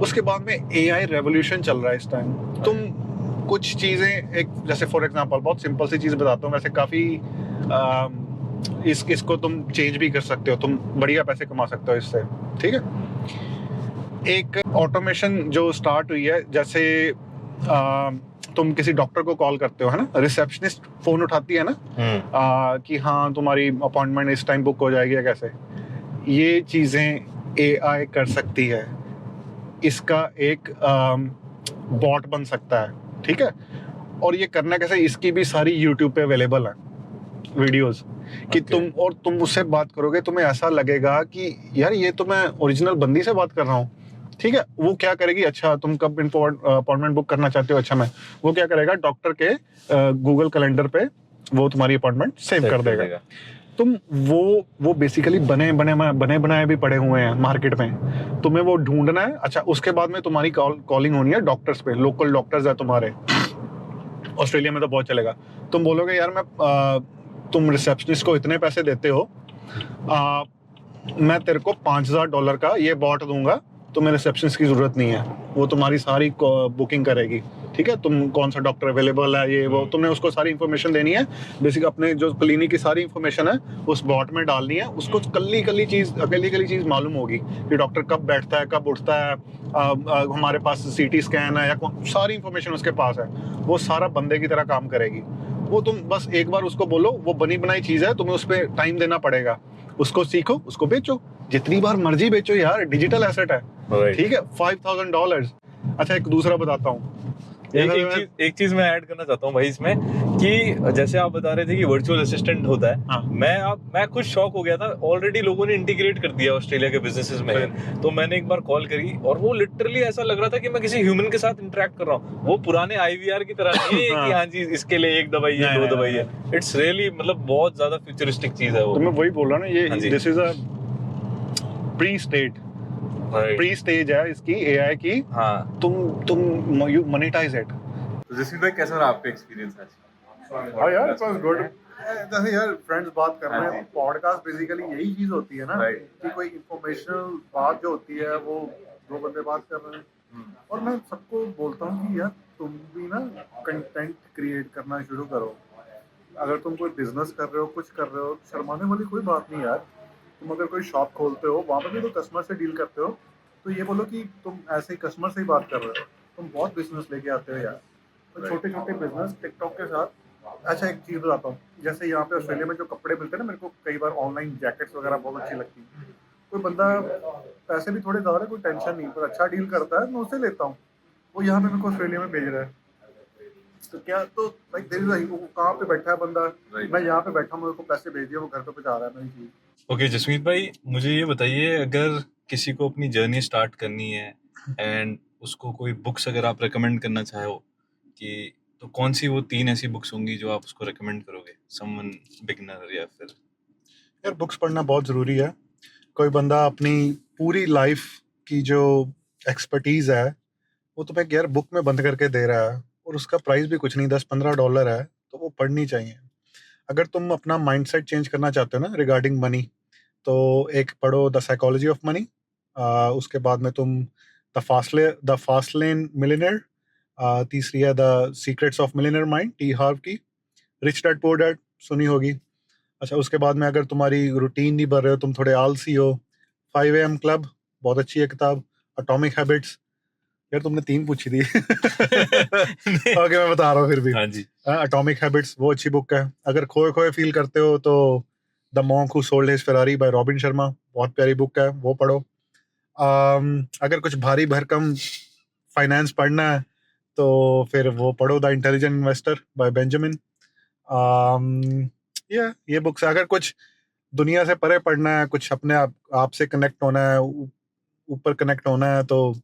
उसके बाद में एआई रेवोल्यूशन चल रहा है इस टाइम। तुम कुछ चीजें, एक जैसे फॉर एग्जांपल बहुत सिंपल सी चीज बताता हूँ, वैसे काफी इसको तुम चेंज भी कर सकते हो, तुम बढ़िया पैसे कमा सकते हो इससे। ठीक है, एक ऑटोमेशन जो स्टार्ट हुई है, जैसे तुम किसी डॉक्टर को कॉल करते हो, है ना, रिसेप्शनिस्ट फोन उठाती है ना, कि हाँ तुम्हारी अपॉइंटमेंट इस टाइम बुक हो जाएगी, या कैसे। ये चीजें एआई कर सकती है, इसका एक बॉट बन सकता है। ठीक है, और ये करना कैसे, इसकी भी सारी यूट्यूब पे अवेलेबल है वीडियोस, कि तुम उससे बात करोगे, तुम्हें ऐसा लगेगा कि यार ये तो मैं ओरिजिनल बंदी से बात कर रहा हूँ। ठीक है, वो क्या करेगी, अच्छा तुम कब अपॉइंटमेंट बुक करना चाहते हो, अच्छा मैं, वो क्या करेगा, डॉक्टर के गूगल कैलेंडर पे वो तुम्हारी अपॉइंटमेंट सेव कर देगा। तुम वो बेसिकली बने बनाए भी पड़े हुए हैं मार्केट में, तुम्हें वो ढूंढना है। अच्छा, उसके बाद में तुम्हारी कॉलिंग होनी है डॉक्टर्स पे, लोकल डॉक्टर्स है तुम्हारे, ऑस्ट्रेलिया में तो बहुत चलेगा। तुम बोलोगे यार तुम रिसेप्शनिस्ट को इतने पैसे देते हो, मैं तेरे को $5000 का ये बॉट दूंगा, तुम्हें रिसेप्शनिस्ट की जरूरत नहीं है, वो तुम्हारी सारी बुकिंग करेगी। ठीक है, तुम कौन सा डॉक्टर अवेलेबल है, ये वो, तुमने उसको सारी इंफॉर्मेशन देनी है। बेसिक अपने जो क्लिनिक की सारी इंफॉर्मेशन है उस बॉट में डालनी है, उसको अकेली चीज मालूम होगी कि डॉक्टर कब बैठता है, कब उठता है, हमारे पास CT स्कैन है, या सारी इंफॉर्मेशन उसके पास है। वो सारा बंदे की तरह काम करेगी। वो तुम बस एक बार उसको बोलो, वो बनी बनाई चीज है, तुम्हें उस पर टाइम देना पड़ेगा। उसको सीखो, उसको बेचो, जितनी बार मर्जी बेचो यार, डिजिटल एसेट है। ठीक है, $5000। अच्छा, एक दूसरा बताता हूँ, एक चीज मैं ऐड करना चाहता हूँ भाई इसमें, कि जैसे आप बता रहे थे कि वर्चुअल असिस्टेंट होता है, हाँ। मैं खुद शॉक हो गया था। ऑलरेडी लोगों ने इंटीग्रेट कर दिया ऑस्ट्रेलिया के बिजनेसेस में। तो मैंने एक बार कॉल करी और वो लिटरली ऐसा लग रहा था कि मैं किसी ह्यूमन के साथ इंटरेक्ट कर रहा हूँ। वो पुराने IVR की तरह नहीं है कि हाँ जी इसके लिए एक दवाई है, 2 दवाई है। इट्स रियली मतलब बहुत ज्यादा फ्यूचरिस्टिक चीज है वो। तो मैं वही बोल रहा हूँ ना, ये this is a pre stage है इसकी AI की। हाँ, तुम यू मोनेटाइज इट। जसवीर भाई कैसा रहा आपका एक्सपीरियंस आज? हाँ यार, इट वाज गुड। जैसे यार फ्रेंड्स बात कर रहे हैं, पॉडकास्ट बेसिकली यही चीज होती है ना, कि कोई इंफॉर्मेशनल बात जो होती है वो दो बंदे बात कर रहे हैं। और मैं सबको बोलता हूँ कि यार तुम भी ना कंटेंट क्रिएट करना शुरू करो। अगर तुम कोई बिजनेस कर रहे हो, कुछ कर रहे हो, शर्माने वाली कोई बात नहीं यार। तुम अगर कोई शॉप खोलते हो, वहाँ पर भी तो कस्टमर से डील करते हो, तो ये बोलो कि तुम ऐसे ही कस्टमर से ही बात कर रहे हो। तुम बहुत बिजनेस लेके आते हो यार, तो छोटे छोटे बिजनेस टिकटॉक के साथ। अच्छा एक चीज़ बताता हूँ, जैसे यहाँ पे ऑस्ट्रेलिया में जो कपड़े मिलते हैं ना, मेरे को कई बार ऑनलाइन जैकेट्स वगैरह बहुत अच्छी लगती है। कोई बंदा पैसे भी थोड़े ज़्यादा, कोई टेंशन नहीं, पर अच्छा डील करता है, मैं उससे लेता हूँ। वो यहाँ पे मेरे को ऑस्ट्रेलिया में भेज रहा है, तो क्या तो लाइक देयर इज, वो कहाँ पे बैठा है बंदा, मैं यहाँ पे बैठा हूँ, मेरे को पैसे भेज दिए, वो घर पे पहुँचा रहा है मेरी चीज़। ओके जसमीत भाई, मुझे ये बताइए, अगर किसी को अपनी जर्नी स्टार्ट करनी है एंड उसको कोई बुक्स अगर आप रेकमेंड करना चाहो कि, तो कौन सी वो 3 ऐसी बुक्स होंगी जो आप उसको रेकमेंड करोगे, समवन बिगिनर या फिर? यार बुक्स पढ़ना बहुत ज़रूरी है। कोई बंदा अपनी पूरी लाइफ की जो एक्सपर्टीज़ है वो तुम्हें यार बुक में बंद करके दे रहा है, और उसका प्राइस भी कुछ नहीं, $10-15 है, तो वो पढ़नी चाहिए। अगर तुम अपना माइंडसेट चेंज करना चाहते हो ना रिगार्डिंग मनी, तो एक पढ़ो द साइकोलॉजी ऑफ मनी। उसके बाद में तुम द फास्ट लेन मिलियनेयर। तीसरी है the secrets of millionaire mind, T Harv की। रिच डैड पुअर डैड सुनी होगी। अच्छा उसके बाद में अगर तुम्हारी रूटीन नहीं बन रहे हो, तुम थोड़े आलसी हो, 5 AM क्लब बहुत अच्छी है किताब। एटॉमिक हैबिट्स, यार तुमने 3 पूछी थी। ओके मैं बता रहा हूँ फिर भी। हाँ जी। एटॉमिक हैबिट्स वो अच्छी बुक है। अगर खोए खोए फील करते हो तो the monk who sold his Ferrari by Robin Sharma, बहुत प्यारी बुक है, वो पढ़ो। अगर कुछ भारी भरकम फाइनेंस पढ़ना है तो फिर वो पढ़ो the intelligent investor bye Benjamin. ये बुक्स। अगर कुछ दुनिया से परे पढ़ना है, कुछ अपने आप से कनेक्ट होना है, ऊपर कनेक्ट होना है, तो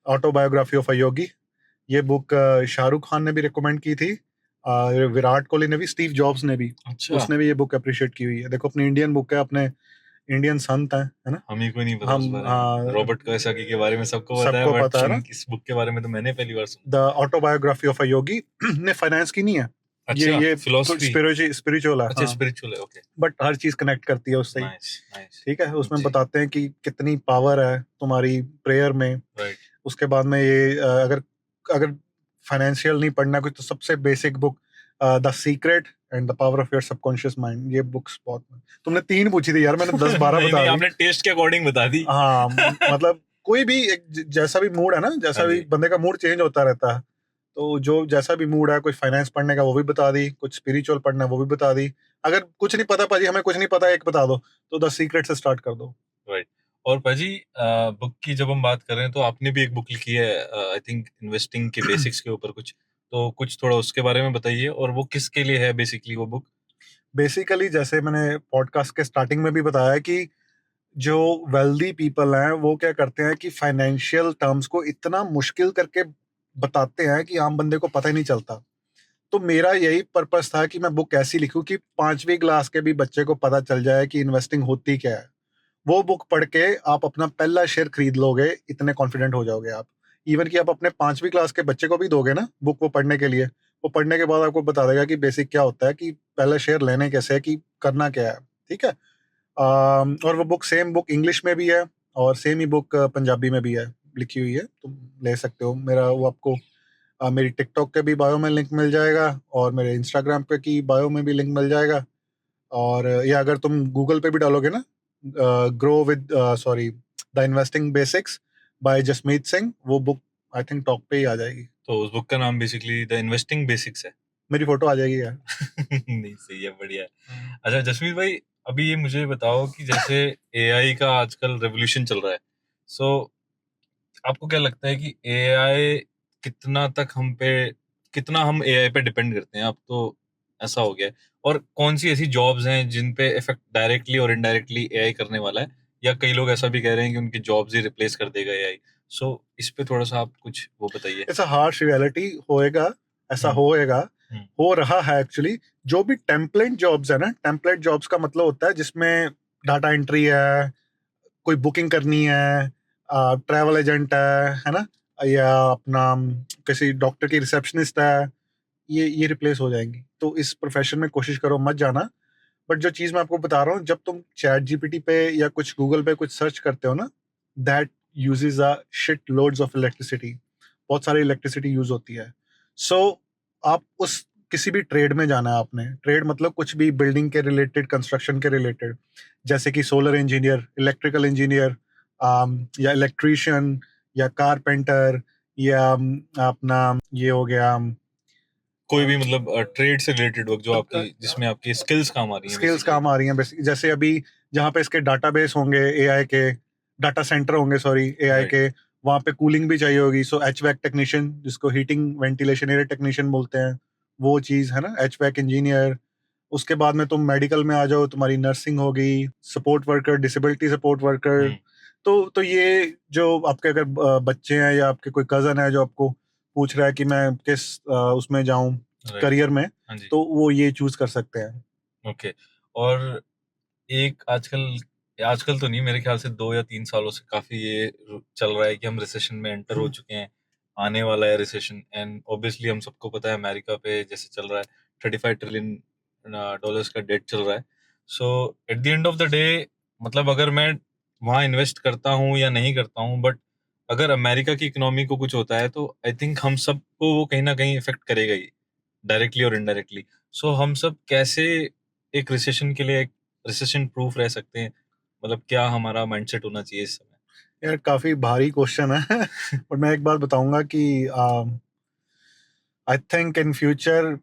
ऑटोबायोग्राफी ऑफ अ योगी, ये बुक शाहरुख खान ने भी रिकमेंड की थी, विराट कोहली ने भी, स्टीव जॉब्स ने भी। अच्छा, उसने भी ये बुक अप्रिशिएट की हुई है। देखो अपनी इंडियन बुक है, अपने इंडियन संत हैं, है ना। हमें कोई नहीं पता हम उस बारे में। रॉबर्ट कियोसाकी के बारे में सबको पता है, सबको बट पता है ना। इस बुक के बारे में तो मैंने पहली बार सुना। द ऑटोबायोग्राफी ऑफ अ योगी ने फाइनेंस की नहीं है। अच्छा, ये फिलॉसफी, स्पिरिचुअल है। अच्छा स्पिरिचुअल है, ओके, बट हर चीज कनेक्ट करती है उससे ही। नाइस नाइस, ठीक है, उसमें जी। बताते हैं कि कितनी पावर है तुम्हारी प्रेयर में। राइट। उसके बाद में ये अगर अगर फाइनेंशियल नहीं पढ़ना कुछ, तो सबसे basic book the secret and the power of your subconscious mind. ये बुक्स बहुत। तुमने 3 पूछी थी यार, मैंने 10-12 नहीं, बता नहीं, दी। आपने टेस्ट के अकॉर्डिंग बता दी। हाँ मतलब कोई भी एक जैसा भी मूड है ना, जैसा हाँ भी जी। बंदे का मूड चेंज होता रहता है, तो जो जैसा भी मूड है, कुछ फाइनेंस पढ़ने का वो भी बता दी, कुछ स्पिरिचुअल पढ़ना है वो भी बता दी। अगर कुछ नहीं पता पाजी, हमें कुछ नहीं पता, एक बता दो, तो द सीक्रेट से स्टार्ट कर दो। राइट। और पाजी, बुक की जब हम बात कर रहे हैं तो आपने भी एक बुक लिखी है, आई थिंक इन्वेस्टिंग के बेसिक्स के ऊपर कुछ, तो कुछ थोड़ा उसके बारे में बताइए, और वो किसके लिए है बेसिकली वो बुक? बेसिकली जैसे मैंने पॉडकास्ट के स्टार्टिंग में भी बताया कि जो वेल्दी पीपल हैं वो क्या करते हैं कि फाइनेंशियल टर्म्स को इतना मुश्किल करके बताते हैं कि आम बंदे को पता ही नहीं चलता। तो मेरा यही पर्पस था कि मैं बुक ऐसी लिखूं कि 5वीं क्लास के भी बच्चे को पता चल जाए कि इन्वेस्टिंग होती क्या है। वो बुक पढ़ के आप अपना पहला शेयर खरीद लोगे, इतने कॉन्फिडेंट हो जाओगे आप। इवन कि आप अपने 5वीं क्लास के बच्चे को भी दोगे ना बुक वो पढ़ने के लिए, वो पढ़ने के बाद आपको बता देगा कि बेसिक क्या होता है, कि पहला शेयर लेने कैसे है, कि करना क्या है। ठीक है। और वो बुक सेम बुक इंग्लिश में भी है और सेम ही बुक पंजाबी में भी है, लिखी हुई है, तुम ले सकते हो। मेरा वो आपको मेरी टिकटॉक के भी बायो में लिंक मिल जाएगा, और मेरे इंस्टाग्राम पे की बायो में भी लिंक मिल जाएगा। और या अगर तुम गूगल पे भी डालोगे ना, grow with sorry the investing basics by Jasmeet Singh, वो बुक आई थिंक टॉप पे ही आ जाएगी। तो उस बुक का नाम बेसिकली द इन्वेस्टिंग बेसिक्स है। मेरी फोटो आ जाएगी यार। नहीं, सही है, बढ़िया है। अच्छा जसमीत भाई, अभी ये मुझे बताओ कि जैसे AI का आजकल रेवोल्यूशन चल रहा है, सो आपको क्या लगता है कि AI कितना हम एआई पे डिपेंड करते हैं, अब तो ऐसा हो गया है। और कौन सी ऐसी जॉब्स हैं जिन पे इफेक्ट डायरेक्टली और इनडायरेक्टली एआई करने वाला है, या कई लोग ऐसा भी कह रहे हैं कि उनकी जॉब्स ही रिप्लेस कर देगा एआई। सो इस पे थोड़ा सा आप कुछ वो बताइए। ऐसा हार्श रियलिटी होएगा, ऐसा होएगा, हो रहा है एक्चुअली। जो भी टेम्पलेट जॉब्स है ना, टेम्पलेट जॉब्स का मतलब होता है जिसमें डाटा एंट्री है, कोई बुकिंग करनी है, ट्रैवल एजेंट है ना, या अपना किसी डॉक्टर की रिसेप्शनिस्ट है, ये रिप्लेस हो जाएंगी। तो इस प्रोफेशन में कोशिश करो मत जाना। बट जो चीज मैं आपको बता रहा हूँ, जब तुम चैट जीपीटी पे या कुछ गूगल पे कुछ सर्च करते हो ना, that uses a shit loads of electricity, बहुत सारी इलेक्ट्रिसिटी यूज होती है। सो आप उस किसी भी ट्रेड में जाना है आपने, ट्रेड मतलब कुछ भी बिल्डिंग के रिलेटेड, कंस्ट्रक्शन के रिलेटेड, जैसे कि सोलर इंजीनियर, इलेक्ट्रिकल इंजीनियर, या इलेक्ट्रीशियन, या कारपेंटर, या अपना ये हो गया, कोई भी मतलब ट्रेड से रिलेटेड वर्क जो आपकी, जिसमें आपकी स्किल्स काम आ रही हैं, स्किल्स काम आ रही हैं। जैसे अभी जहाँ पे इसके डाटाबेस होंगे, एआई के डाटा सेंटर होंगे, सॉरी एआई के, वहाँ पे कूलिंग भी चाहिए होगी। सो एचवैक टेक्नीशियन, जिसको हीटिंग वेंटिलेशन एयर टेक्नीशियन बोलते हैं, वो चीज़ है ना, एचवैक इंजीनियर। उसके बाद में तुम मेडिकल में आ जाओ, तुम्हारी नर्सिंग होगी, support worker, disability support worker. तो ये जो आपके अगर बच्चे हैं या आपके कोई कजन है जो आपको पूछ रहा है कि मैं किस उसमें जाऊं करियर में, तो वो ये चूज कर सकते हैं। ओके। और एक आजकल तो नहीं, मेरे ख्याल से 2 या 3 सालों से काफी ये चल रहा है कि हम रिसेशन में एंटर हो चुके हैं, आने वाला है रिसेशन। एंड ऑब्वियसली हम सबको पता है अमेरिका पे जैसे चल रहा है, 35 ट्रिलियन डॉलर्स का डेट चल रहा है। So at the end of the day, मतलब अगर मैं वहां इन्वेस्ट करता हूँ या नहीं करता हूँ, बट अगर अमेरिका की इकोनॉमी को कुछ होता है तो आई थिंक हम सबको वो कहीं ना कहीं इफेक्ट करेगा ही, डायरेक्टली और इनडायरेक्टली। सो हम सब कैसे एक रिसेशन के लिए रिसेशन प्रूफ रह सकते हैं, मतलब क्या हमारा माइंडसेट होना चाहिए इस समय? यार काफी भारी क्वेश्चन है और मैं एक बात बताऊंगा कि I think in future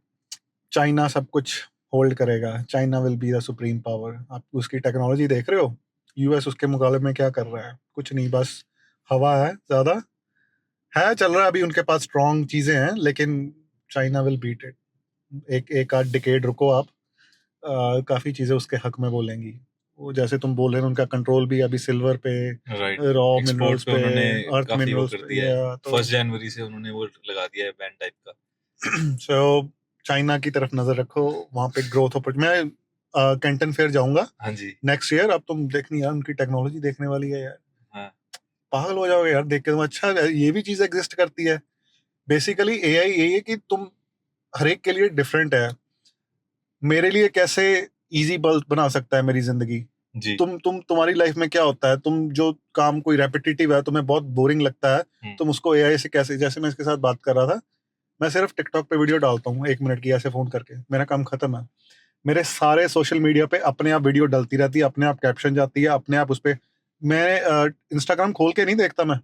China सब कुछ होल्ड करेगा। China will be the supreme power. आप उसकी टेक्नोलॉजी देख रहे हो, यूएस उसके मुकाबले में क्या कर रहा है? कुछ नहीं, बस हवा है, ज्यादा है चल रहा है। अभी उनके पास स्ट्रॉन्ग चीजें हैं, लेकिन चाइना विल बीट इट। एक आध डिकेड रुको आप, काफी चीजें उसके हक में बोलेंगी। वो जैसे तुम बोल रहे हो, उनका कंट्रोल भी अभी सिल्वर पे, रॉ मिनरल्स पे, अर्थ मिनरल्स पे, तो 1 जनवरी से उन्होंने वो लगा दिया है बैन टाइप का। सो चाइना की तरफ नजर रखो, वहां पे ग्रोथ अपॉर्चुनिटी। मैं कैंटन फेयर जाऊंगा नेक्स्ट ईयर। अब तुम देखनी यार, उनकी टेक्नोलॉजी देखने वाली है यार। पागल हो जाओगे यार देख के तुम। अच्छा ये भी चीज एग्जिस्ट करती है। बेसिकली एआई यही है कि तुम हर एक के लिए डिफरेंट है। मेरे लिए कैसे इजी बल्ब बना सकता है मेरी जिंदगी, तुम्हारी लाइफ में क्या होता है? तुम जो काम कोई रेपिटेटिव है, तुम्हें बहुत बोरिंग लगता है, तुम उसको एआई से कैसे, जैसे मैं इसके साथ बात कर रहा था, मैं सिर्फ टिकटॉक पे वीडियो डालता हूँ 1 मिनट की, ऐसे फोन करके मेरा काम खत्म है। मेरे सारे सोशल मीडिया पे अपने आप वीडियो डलती रहती है, अपने आप कैप्शन जाती है, अपने आप उस पर। मैं इंस्टाग्राम खोल के नहीं देखता। मैं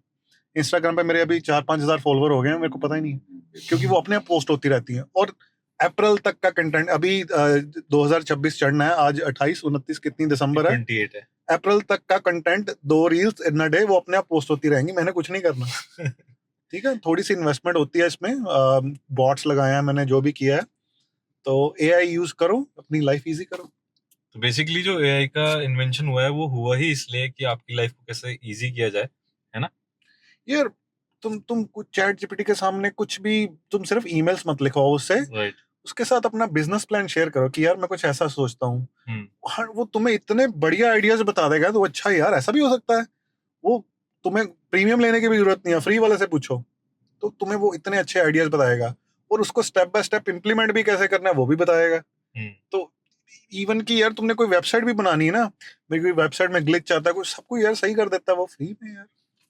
इंस्टाग्राम पे मेरे अभी 4-5 हजार फॉलोवर हो गए हैं, मेरे को पता ही नहीं, क्योंकि वो अपने आप पोस्ट होती रहती हैं। और अप्रैल तक का कंटेंट, अभी 2026 चढ़ना है, आज 28, 29 कितनी दिसंबर है, 28 है। अप्रैल तक का content, 2 reels in a day, वो अपने आप पोस्ट होती रहेंगी, मैंने कुछ नहीं करना। ठीक है, थोड़ी सी इन्वेस्टमेंट होती है इसमें, बॉट्स लगाए हैं मैंने, जो भी किया है। तो एआई यूज करो, अपनी लाइफ इजी करो। तो बेसिकली जो एआई का इन्वेंशन हुआ है, वो हुआ ही इसलिए कि आपकी लाइफ को कैसे इजी किया जाए, है ना? यार तुम कुछ चैट जीपीटी के सामने कुछ भी, तुम सिर्फ ईमेल्स मत लिखो उससे, उसके साथ अपना बिजनेस प्लान शेयर करो कि यार मैं कुछ ऐसा सोचता हूँ। वो तुम्हें इतने बढ़िया आइडियाज बता देगा। तो अच्छा यार, ऐसा भी हो सकता है। वो तुम्हें प्रीमियम लेने की भी जरूरत नहीं है, फ्री वाले से पूछो, तो तुम्हें वो इतने अच्छे आइडियाज बताएगा, और उसको स्टेप बाय स्टेप इम्प्लीमेंट भी कैसे करना है वो भी बताएगा। तो इवन की यार तुमने कोई वेबसाइट भी बनानी है ना, मेरी कोई वेबसाइट में ग्लिच आता है, कोई सब कुछ यार सही कर देता है वो फ्री में यार।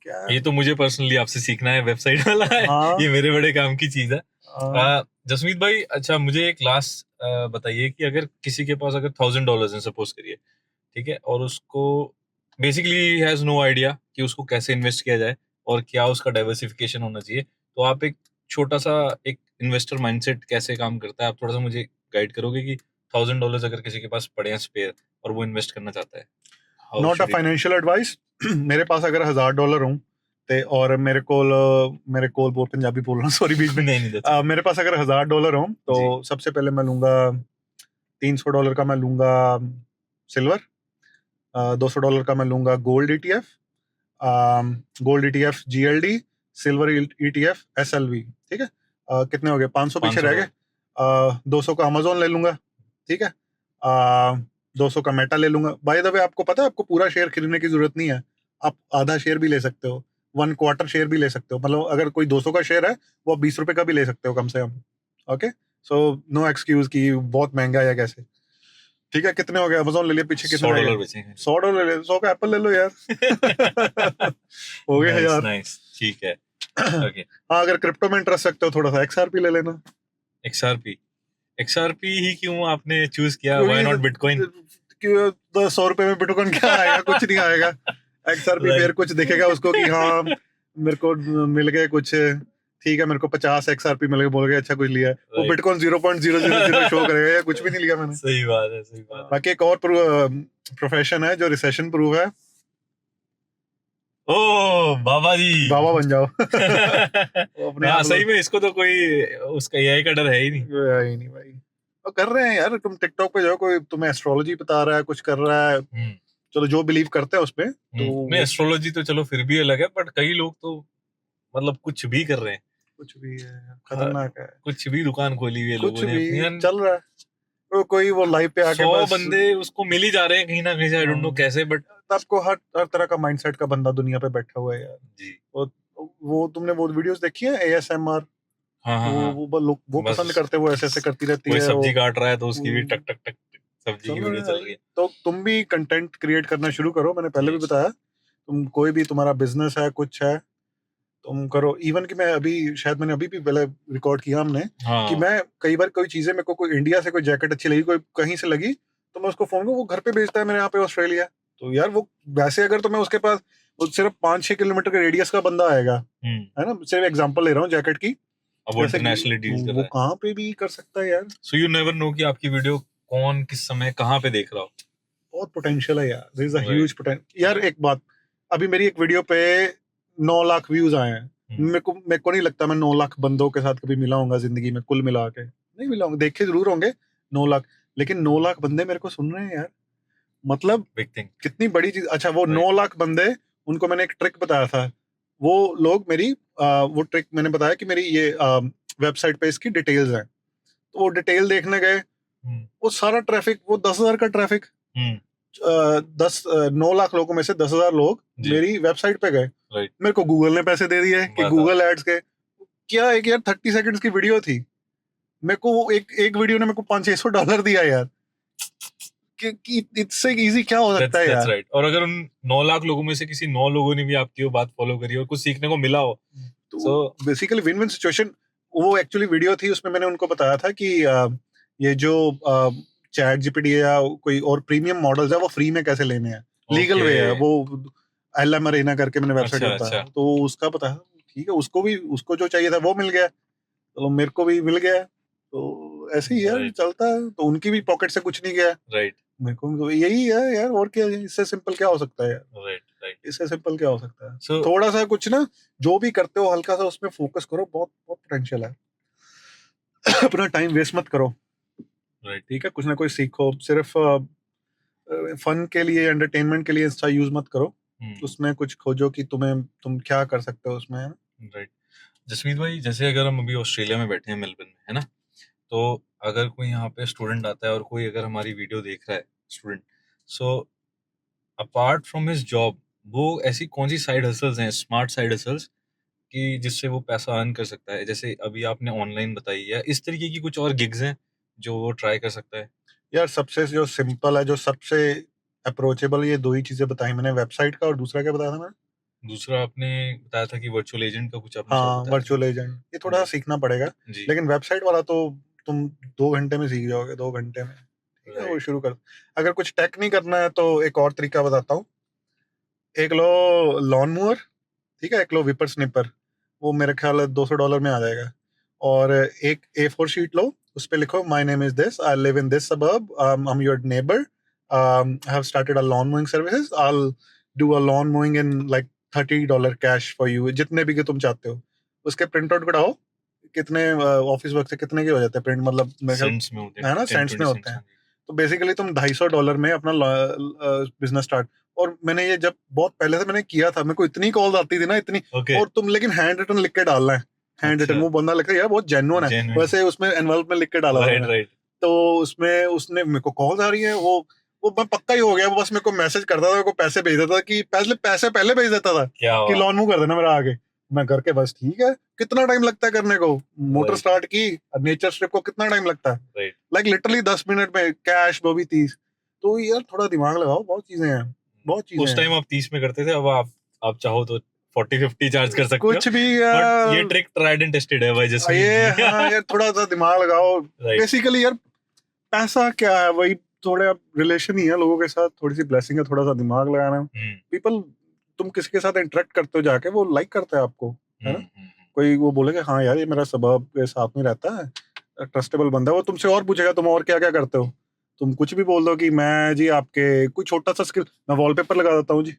क्या ये तो मुझे पर्सनली आपसे सीखना है, वेबसाइट वाला है। ये मेरे बड़े काम की चीज है। जसमीत भाई, अच्छा मुझे एक लास्ट बताइए कि अगर किसी के पास अगर $1000 है, सपोज करिए, ठीक है, और उसको बेसिकली हैज नो आइडिया कि उसको कैसे इन्वेस्ट किया जाए और क्या उसका डाइवर्सिफिकेशन होना चाहिए, तो आप एक छोटा सा एक इन्वेस्टर माइंडसेट कैसे काम करता है, आप थोड़ा सा मुझे गाइड करोगे कि $1000 अगर किसी के पास पड़े हैं स्पेयर और वो इन्वेस्ट करना चाहता है? Not a financial advice. मेरे पास अगर $1000 हो, ਤੇ और मेरे कोल बोल पंजाबी बोल रहा हूँ सॉरी बीच में नहीं मेरे पास अगर $1000 हो तो सबसे पहले मैं लूंगा $300 का मैं लूंगा सिल्वर, $200 का मैं लूंगा gold ETF, gold ETF GLD, silver ETF SLV, ठीक है। कितने हो गए? 500 पीछे रह गए। 200 का अमेजोन ले लूंगा, ठीक है। 200 का मेटा ले लूंगा। बाय द वे आपको पता है आपको पूरा शेयर खरीदने की जरूरत नहीं है, आप आधा शेयर भी ले सकते हो, 1/4 शेयर भी ले सकते हो। मतलब अगर कोई 200 का शेयर है वो आप 20 रुपए का भी ले सकते हो कम से कम। ओके, सो नो एक्सक्यूज कि बहुत महंगा है कैसे। ठीक है, कितने हो गए? अमेजोन ले लिया, पीछे कितने $100 बचेंगे। $100 ले, 100 का एप्पल ले लो यार। हो गए यार, नाइस, ठीक है। ओके हाँ, अगर क्रिप्टो में इंटरेस्ट रखते हो थोड़ा सा XRP ले लेना। XRP ही क्यों आपने चूज किया? Why not bitcoin? 100 रुपए में बिटकॉइन क्या आएगा? कुछ नहीं आएगा। XRP फिर कुछ दिखेगा उसको कि हाँ मेरे को मिल गए कुछ, ठीक है, मेरे को 50 XRP मिल गए, बोल गए अच्छा कुछ लिया। वो बिटकॉइन 0.000 शो करेगा या कुछ भी नहीं लिया मैंने। सही बात है। बाकी एक और प्रोफेशन है जो रिसेशन प्रूफ है। ओ बाबा जी, बाबा बन जाओ। हाँ, सही में इसको तो कोई उसका AI का डर है ही नहीं भाई। तो कर रहे हैं यार, तुम टिकटॉक पे जाओ, कोई तुम्हें एस्ट्रोलॉजी बता रहा है, कुछ कर रहा है, चलो जो बिलीव करते हैं उसपे। तो नहीं, एस्ट्रोलॉजी तो चलो फिर भी अलग है, बट कई लोग तो मतलब कुछ भी कर रहे हैं, कुछ भी है, खतरनाक है। कुछ भी दुकान खोली हुई है, कुछ लोगों भी ने चल रहा है। तो कोई वो लाइव पे आके 100 बस बंदे उसको मिल ही जा रहे हैं कहीं ना कहीं से, आई डोंट नो कैसे, बट आपको हर तरह का माइंडसेट का बंदा दुनिया पे बैठा हुआ है यार जी। वो तुमने वो वीडियोस देखी है ASMR? हाँ, वो पसंद करते, वो ऐसे करती रहती है। सब्जी काट रहा है तो उसकी भी टक टक टक सब्जी की वीडियो चल रही है। तो तुम भी कंटेंट क्रिएट करना शुरू करो। मैंने पहले भी बताया, तुम कोई भी तुम्हारा बिजनेस है, कुछ है, तुम करो। इवन कि मैं अभी शायद मैंने अभी भी पहले रिकॉर्ड किया हमने कि मैं कई बार कोई चीजें, मेरे को कोई इंडिया से कोई जैकेट अच्छी लगी, कोई कहीं से लगी, तो मैं उसको फोन करूँ, वो घर पे भेजता है मेरे यहाँ पे ऑस्ट्रेलिया। तो यार वो वैसे अगर तो मैं उसके पास वो सिर्फ 5-6 किलोमीटर के रेडियस का बंदा आएगा, है ना, सिर्फ एग्जांपल ले रहा हूँ जैकेट की, वो इंटरनेशनली डील कर रहा है, वो कहाँ पे भी कर सकता है यार। सो यू नेवर नो कि आपकी वीडियो कौन किस समय कहाँ पे देख रहा हो। बहुत पोटेंशियल है यार, there is a huge potential. यार एक बात, अभी मेरी एक वीडियो पे 9 लाख व्यूज आए हैं। मेरे को नहीं लगता मैं 9 लाख बंदों के साथ कभी मिला होऊंगा जिंदगी में, कुल मिला के नहीं मिला होंगे, देखे जरूर होंगे 9 लाख, लेकिन 9 लाख बंदे मेरे को सुन रहे हैं यार, मतलब कितनी बड़ी चीज। अच्छा, वो 9 लाख बंदे, उनको मैंने एक ट्रिक बताया था, वो लोग मेरी वो ट्रिक मैंने बताया कि मेरी ये वेबसाइट पे इसकी डिटेल्स हैं, तो वो डिटेल देखने गए, वो सारा ट्रैफिक, वो 10,000 का ट्रैफिक, 9 लाख लोगों में से 10,000 लोग मेरी वेबसाइट पे गए। मेरे को गूगल ने पैसे दे दिए कि गूगल एड्स के क्या, एक यार 30 सेकंड्स की वीडियो थी, मेरे को एक वीडियो ने मेरे को $500-600 दिया यार, कि इससे इजी क्या हो सकता है यार। राइट। और अगर उन 9 लाख लोगों में से किसी 9 लोगों ने भी आपकी वो बात फॉलो करी और कुछ सीखने को मिला हो, तो बेसिकली विन विन सिचुएशन। वो एक्चुअली वीडियो थी, उसमें मैंने उनको बताया था कि ये जो चैट जीपीटी या कोई और प्रीमियम मॉडल्स है वो फ्री में कैसे लेने हैं, लीगल वे है वो। एला मरीना करके मैंने वेबसाइट बताया, तो उसका पता है, ठीक है, उसको जो चाहिए था वो मिल गया, तो मेरे को भी मिल गया, तो ऐसे ही यार चलता है। तो उनकी भी पॉकेट से कुछ नहीं गया, राइट, मेरे को तो यही है यार, और क्या है, इससे सिंपल क्या हो सकता है यार, राइट, इससे सिंपल क्या हो सकता है। थोड़ा सा कुछ ना, जो भी करते हो हल्का सा उसमें फोकस करो, बहुत बहुत पोटेंशियल है। अपना टाइम वेस्ट मत करो, राइट, ठीक है, कुछ ना कुछ सीखो, सिर्फ फन के लिए, एंटरटेनमेंट के लिए इंस्टा यूज मत करो, उसमें कुछ खोजो कि तुम क्या कर सकते हो उसमें, राइट। जसमीत भाई, जैसे अगर हम अभी ऑस्ट्रेलिया में बैठे हैं, मेलबर्न में, है ना, तो अगर कोई यहाँ पे स्टूडेंट आता है और कोई अगर हमारी वीडियो देख रहा है student, so apart from his job, वो ऐसी कौन सी साइड हसल्स हैं, स्मार्ट साइड हसल्स, कि जिससे वो पैसा अर्न कर सकता है? जैसे अभी आपने ऑनलाइन बताई है, इस तरीके की कुछ और गिग्स हैं जो वो ट्राई कर सकता है? यार सबसे जो सिंपल है, जो सबसे अप्रोचेबल, ये 2 ही चीजें बताई मैंने, वेबसाइट का, और दूसरा क्या बताया था मैंने? दूसरा आपने बताया था कि वर्चुअल एजेंट का कुछ आपने हाँ, वर्चुअल एजेंट, ये थोड़ा सीखना पड़ेगा, लेकिन वेबसाइट वाला तो तुम 2 घंटे में सीख जाओगे, 2 घंटे में, ठीक है, वो शुरू कर। अगर कुछ टेक नहीं करना है तो एक और तरीका बताता हूँ, एक लो लॉन मूवर, ठीक है, एक लो विपर स्निपर, वो मेरे ख्याल है $200 में आ जाएगा, और एक A4 शीट लो, उस पे लिखो my name is this, I live in this suburb, I am your neighbour, I have started a lawn moving services, I will do a lawn moving in like $30 cash for you, जितने भी के तुम चाहते हो उसके print out कढ़ाओ। कितने office work से कितने के हो जाते हैं प्रिंट, मतलब सेंट्स में होते हैं, है ना, सेंट्स में होते हैं। तो बेसिकली तुम $250 में अपना बिजनेस स्टार्ट। और मैंने ये जब बहुत पहले से मैंने किया था, मेरे को इतनी कॉल आती थी ना, इतनी। और तुम लेकिन हैंड रिटन लिख के डालना है, हैंड रिटन, वो बंदा लगता है यार बहुत जेन्युइन है, वैसे उसमें एनवलप में लिख के डाला हुआ। तो उसमें उसने मेरे को कॉल आ रही है, वो मैं पक्का ही हो गया, वो बस मेरे को मैसेज करता था, मेरे को पैसे भेज देता था, कि पैसे पहले भेज देता था कि लॉन मूव कर देना मेरा आगे। मैं करके बस ठीक है, कितना टाइम लगता है करने को, मोटर स्टार्ट की, नेचर स्ट्रिप को कितना टाइम लगता है, लाइक लिटरली 10 मिनट में कैश, वो भी 30। तो यार थोड़ा दिमाग लगाओ, बहुत चीजें हैं, बहुत चीजें। उस टाइम आप 30 में करते थे, अब आप चाहो तो 40-50 चार्ज कर सकते हो, कुछ भी। ये ट्रिक ट्राइड एंड टेस्टेड है भाई जैसे ये हाँ यार, थोड़ा सा दिमाग लगाओ। बेसिकली यार पैसा क्या है, वही थोड़ा रिलेशन ही है लोगों के साथ, थोड़ी सी ब्लेसिंग है, थोड़ा सा दिमाग लगाना। पीपल, तुम किसके साथ इंटरेक्ट करते हो जाके, वो लाइक करता है आपको, है ना। कोई वो बोलेगा हाँ यार ये मेरा सबब के साथ में रहता है, ट्रस्टेबल बंदा है, वो तुमसे और पूछेगा तुम और क्या क्या करते हो। तुम कुछ भी बोल दो कि मैं जी आपके कोई छोटा सा स्किल, मैं वॉलपेपर लगा देता हूँ जी।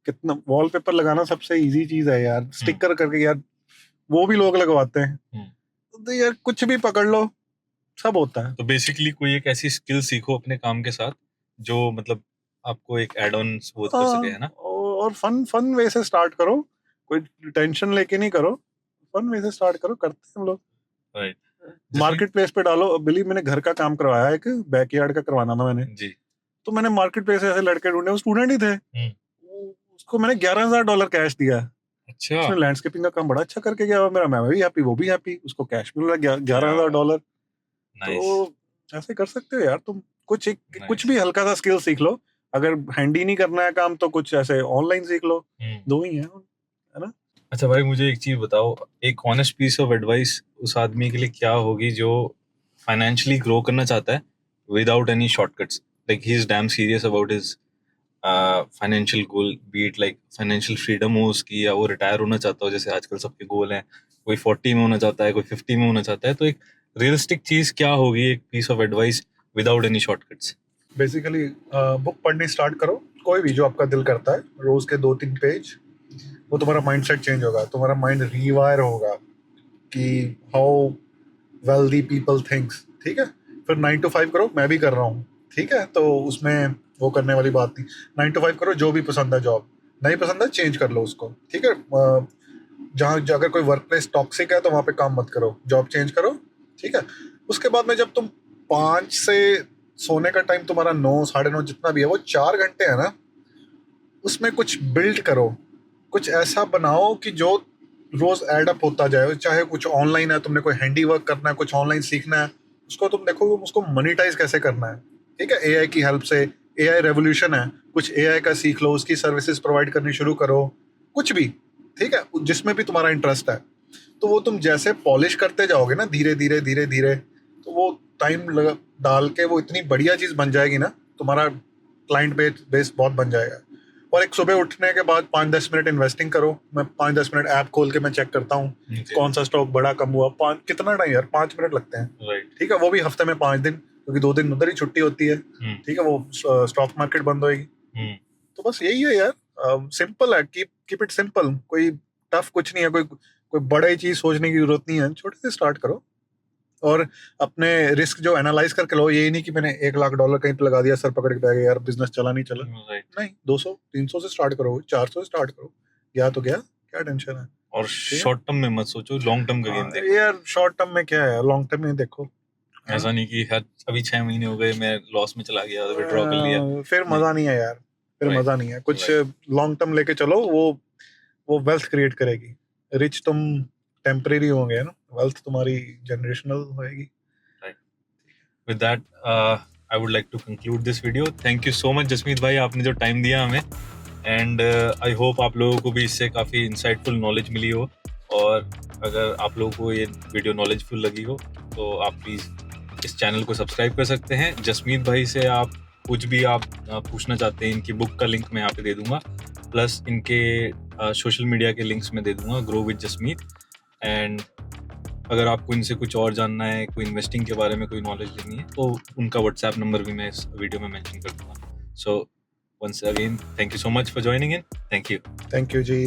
कितना वॉलपेपर लगाना सबसे इजी चीज है यार, स्टिकर करके यार, वो भी लोग लगवाते हैं। तो यार कुछ भी पकड़ लो, सब होता है। तो बेसिकली कोई एक ऐसी स्किल सीखो अपने काम के साथ जो मतलब आपको एक एड ऑन कर सके, है ना। और फन वे से स्टार्ट करो, कोई टेंशन लेके नहीं करो, फन वे से स्टार्ट करो, करते हैं हम लोग। राइट। मार्केट प्लेस पे डालो। बिलीव, मैंने घर का काम करवाया, एक बैकयार्ड का करवाना था मैंने जी। तो मैंने मार्केट प्लेस ऐसे लड़के ढूंढे, वो स्टूडेंट ही थे, उसको मैंने $11,000 कैश दिया। अच्छा। उसने लैंडस्केपिंग का काम बड़ा अच्छा करके गया, मेरा मैं भी हैप्पी, वो भी हैप्पी, उसको कैश मिल रहा है $11,000। तो ऐसे कर सकते हो यार तुम, कुछ भी हल्का सा स्किल सीख लो। अगर हैंडी नहीं करना है काम तो कुछ ऐसे ऑनलाइन सीख लो, दो ही है ना। अच्छा भाई, मुझे एक चीज बताओ, एक ऑनेस्ट पीस ऑफ एडवाइस उस आदमी के लिए क्या होगी जो फाइनेंशियली ग्रो करना चाहता है without any shortcuts, like he is damn serious about his financial goal, B it like financial freedom हो उसकी, या वो रिटायर होना चाहता हो, जैसे आजकल सबके गोल हैं, कोई 40 में होना चाहता है, कोई 50 में होना चाहता है। तो एक रियलिस्टिक चीज क्या होगी, एक piece of advice without any shortcuts? Basically book पढ़नी स्टार्ट करो, कोई भी जो आपका दिल करता है, रोज के 2-3 पेज, वो तुम्हारा माइंडसेट चेंज होगा, तुम्हारा माइंड रीवायर होगा कि हाउ वेल्दी पीपल थिंक्स। ठीक है, फिर 9 to 5 करो, मैं भी कर रहा हूँ, ठीक है, तो उसमें वो करने वाली बात नहीं। 9 to 5 करो, जो भी पसंद है जॉब, नहीं पसंद है चेंज कर लो उसको, ठीक है। जहाँ अगर कोई वर्क प्लेस टॉक्सिक है तो वहाँ पे काम मत करो, जॉब चेंज करो, ठीक है। उसके बाद में जब तुम 5 से सोने का टाइम तुम्हारा 9, 9:30 जितना भी है, वो 4 घंटे है ना, उसमें कुछ बिल्ड करो, कुछ ऐसा बनाओ कि जो रोज एड अप होता जाए। चाहे कुछ ऑनलाइन है, तुमने कोई हैंडी वर्क करना है, कुछ ऑनलाइन सीखना है, उसको तुम देखो उसको मोनेटाइज कैसे करना है, ठीक है। एआई की हेल्प से, एआई रेवोल्यूशन है, कुछ एआई का सीख लो, उसकी सर्विसेज प्रोवाइड करनी शुरू करो, कुछ भी, ठीक है, जिसमें भी तुम्हारा इंटरेस्ट है। तो वो तुम जैसे पॉलिश करते जाओगे ना, धीरे धीरे धीरे धीरे, तो वो टाइम डाल के वो इतनी बढ़िया चीज़ बन जाएगी ना, तुम्हारा क्लाइंट बेस बहुत बन जाएगा। और एक सुबह उठने के बाद 5-10 मिनट इन्वेस्टिंग करो। मैं 5-10 मिनट ऐप खोल के मैं चेक करता हूँ कौन सा स्टॉक बढ़ा कम हुआ। कितना टाइम यार, 5 मिनट लगते हैं, ठीक है। वो भी हफ्ते में 5 दिन, क्योंकि 2 दिन उधर ही छुट्टी होती है, ठीक है, वो स्टॉक मार्केट बंद होएगी। तो बस यही है यार, सिंपल है, कीप इट सिंपल, कोई टफ कुछ नहीं है, कोई बड़ी चीज सोचने की जरूरत नहीं है, छोटे से स्टार्ट करो। और अपने रिस्क जो एनालाइज करके लो, ये नहीं कि मैंने $1 लाख कहीं पे लगा दिया, सर पकड़ के बैग यार बिजनेस चला नहीं चला, नहीं, 200-300 से स्टार्ट करो, 400 से स्टार्ट करो, गया तो गया, क्या टेंशन है। और शॉर्ट टर्म में मत सोचो, लॉन्ग टर्म का गेम देखो यार। शॉर्ट टर्म में क्या है, लॉन्ग टर्म में देखो। ऐसा नहीं कि अभी 6 महीने हो गए मैं लॉस में चला गया, विड्रॉ कर लिया, फिर मजा नहीं है यार, फिर मजा नहीं है। कुछ लॉन्ग टर्म लेके चलो, वो वेल्थ क्रिएट करेगी। रिच तुम टेम्परेरी होंगे ना, वेल्थ तुम्हारी जनरेशनल होएगी। With that I would like to conclude this video. Thank you so much Jasmeet भाई, आपने जो टाइम दिया हमें, एंड आई होप आप लोगों को भी इससे काफ़ी इंसाइटफुल नॉलेज मिली हो। और अगर आप लोगों को ये वीडियो नॉलेजफुल लगी हो तो आप प्लीज़ इस चैनल को सब्सक्राइब कर सकते हैं। जसमीत भाई से आप कुछ भी आप पूछना चाहते हैं, इनकी बुक का लिंक मैं यहाँ पे दे दूंगा, प्लस इनके सोशल मीडिया के लिंक्स मैं दे दूंगा, ग्रो विद जसमीत। एंड अगर आपको इनसे कुछ और जानना है, कोई इन्वेस्टिंग के बारे में कोई नॉलेज लेनी है, तो उनका व्हाट्सएप नंबर भी मैं इस वीडियो में मेंशन कर दूंगा। सो once again, thank you so much for joining in. Thank you. Thank you ji.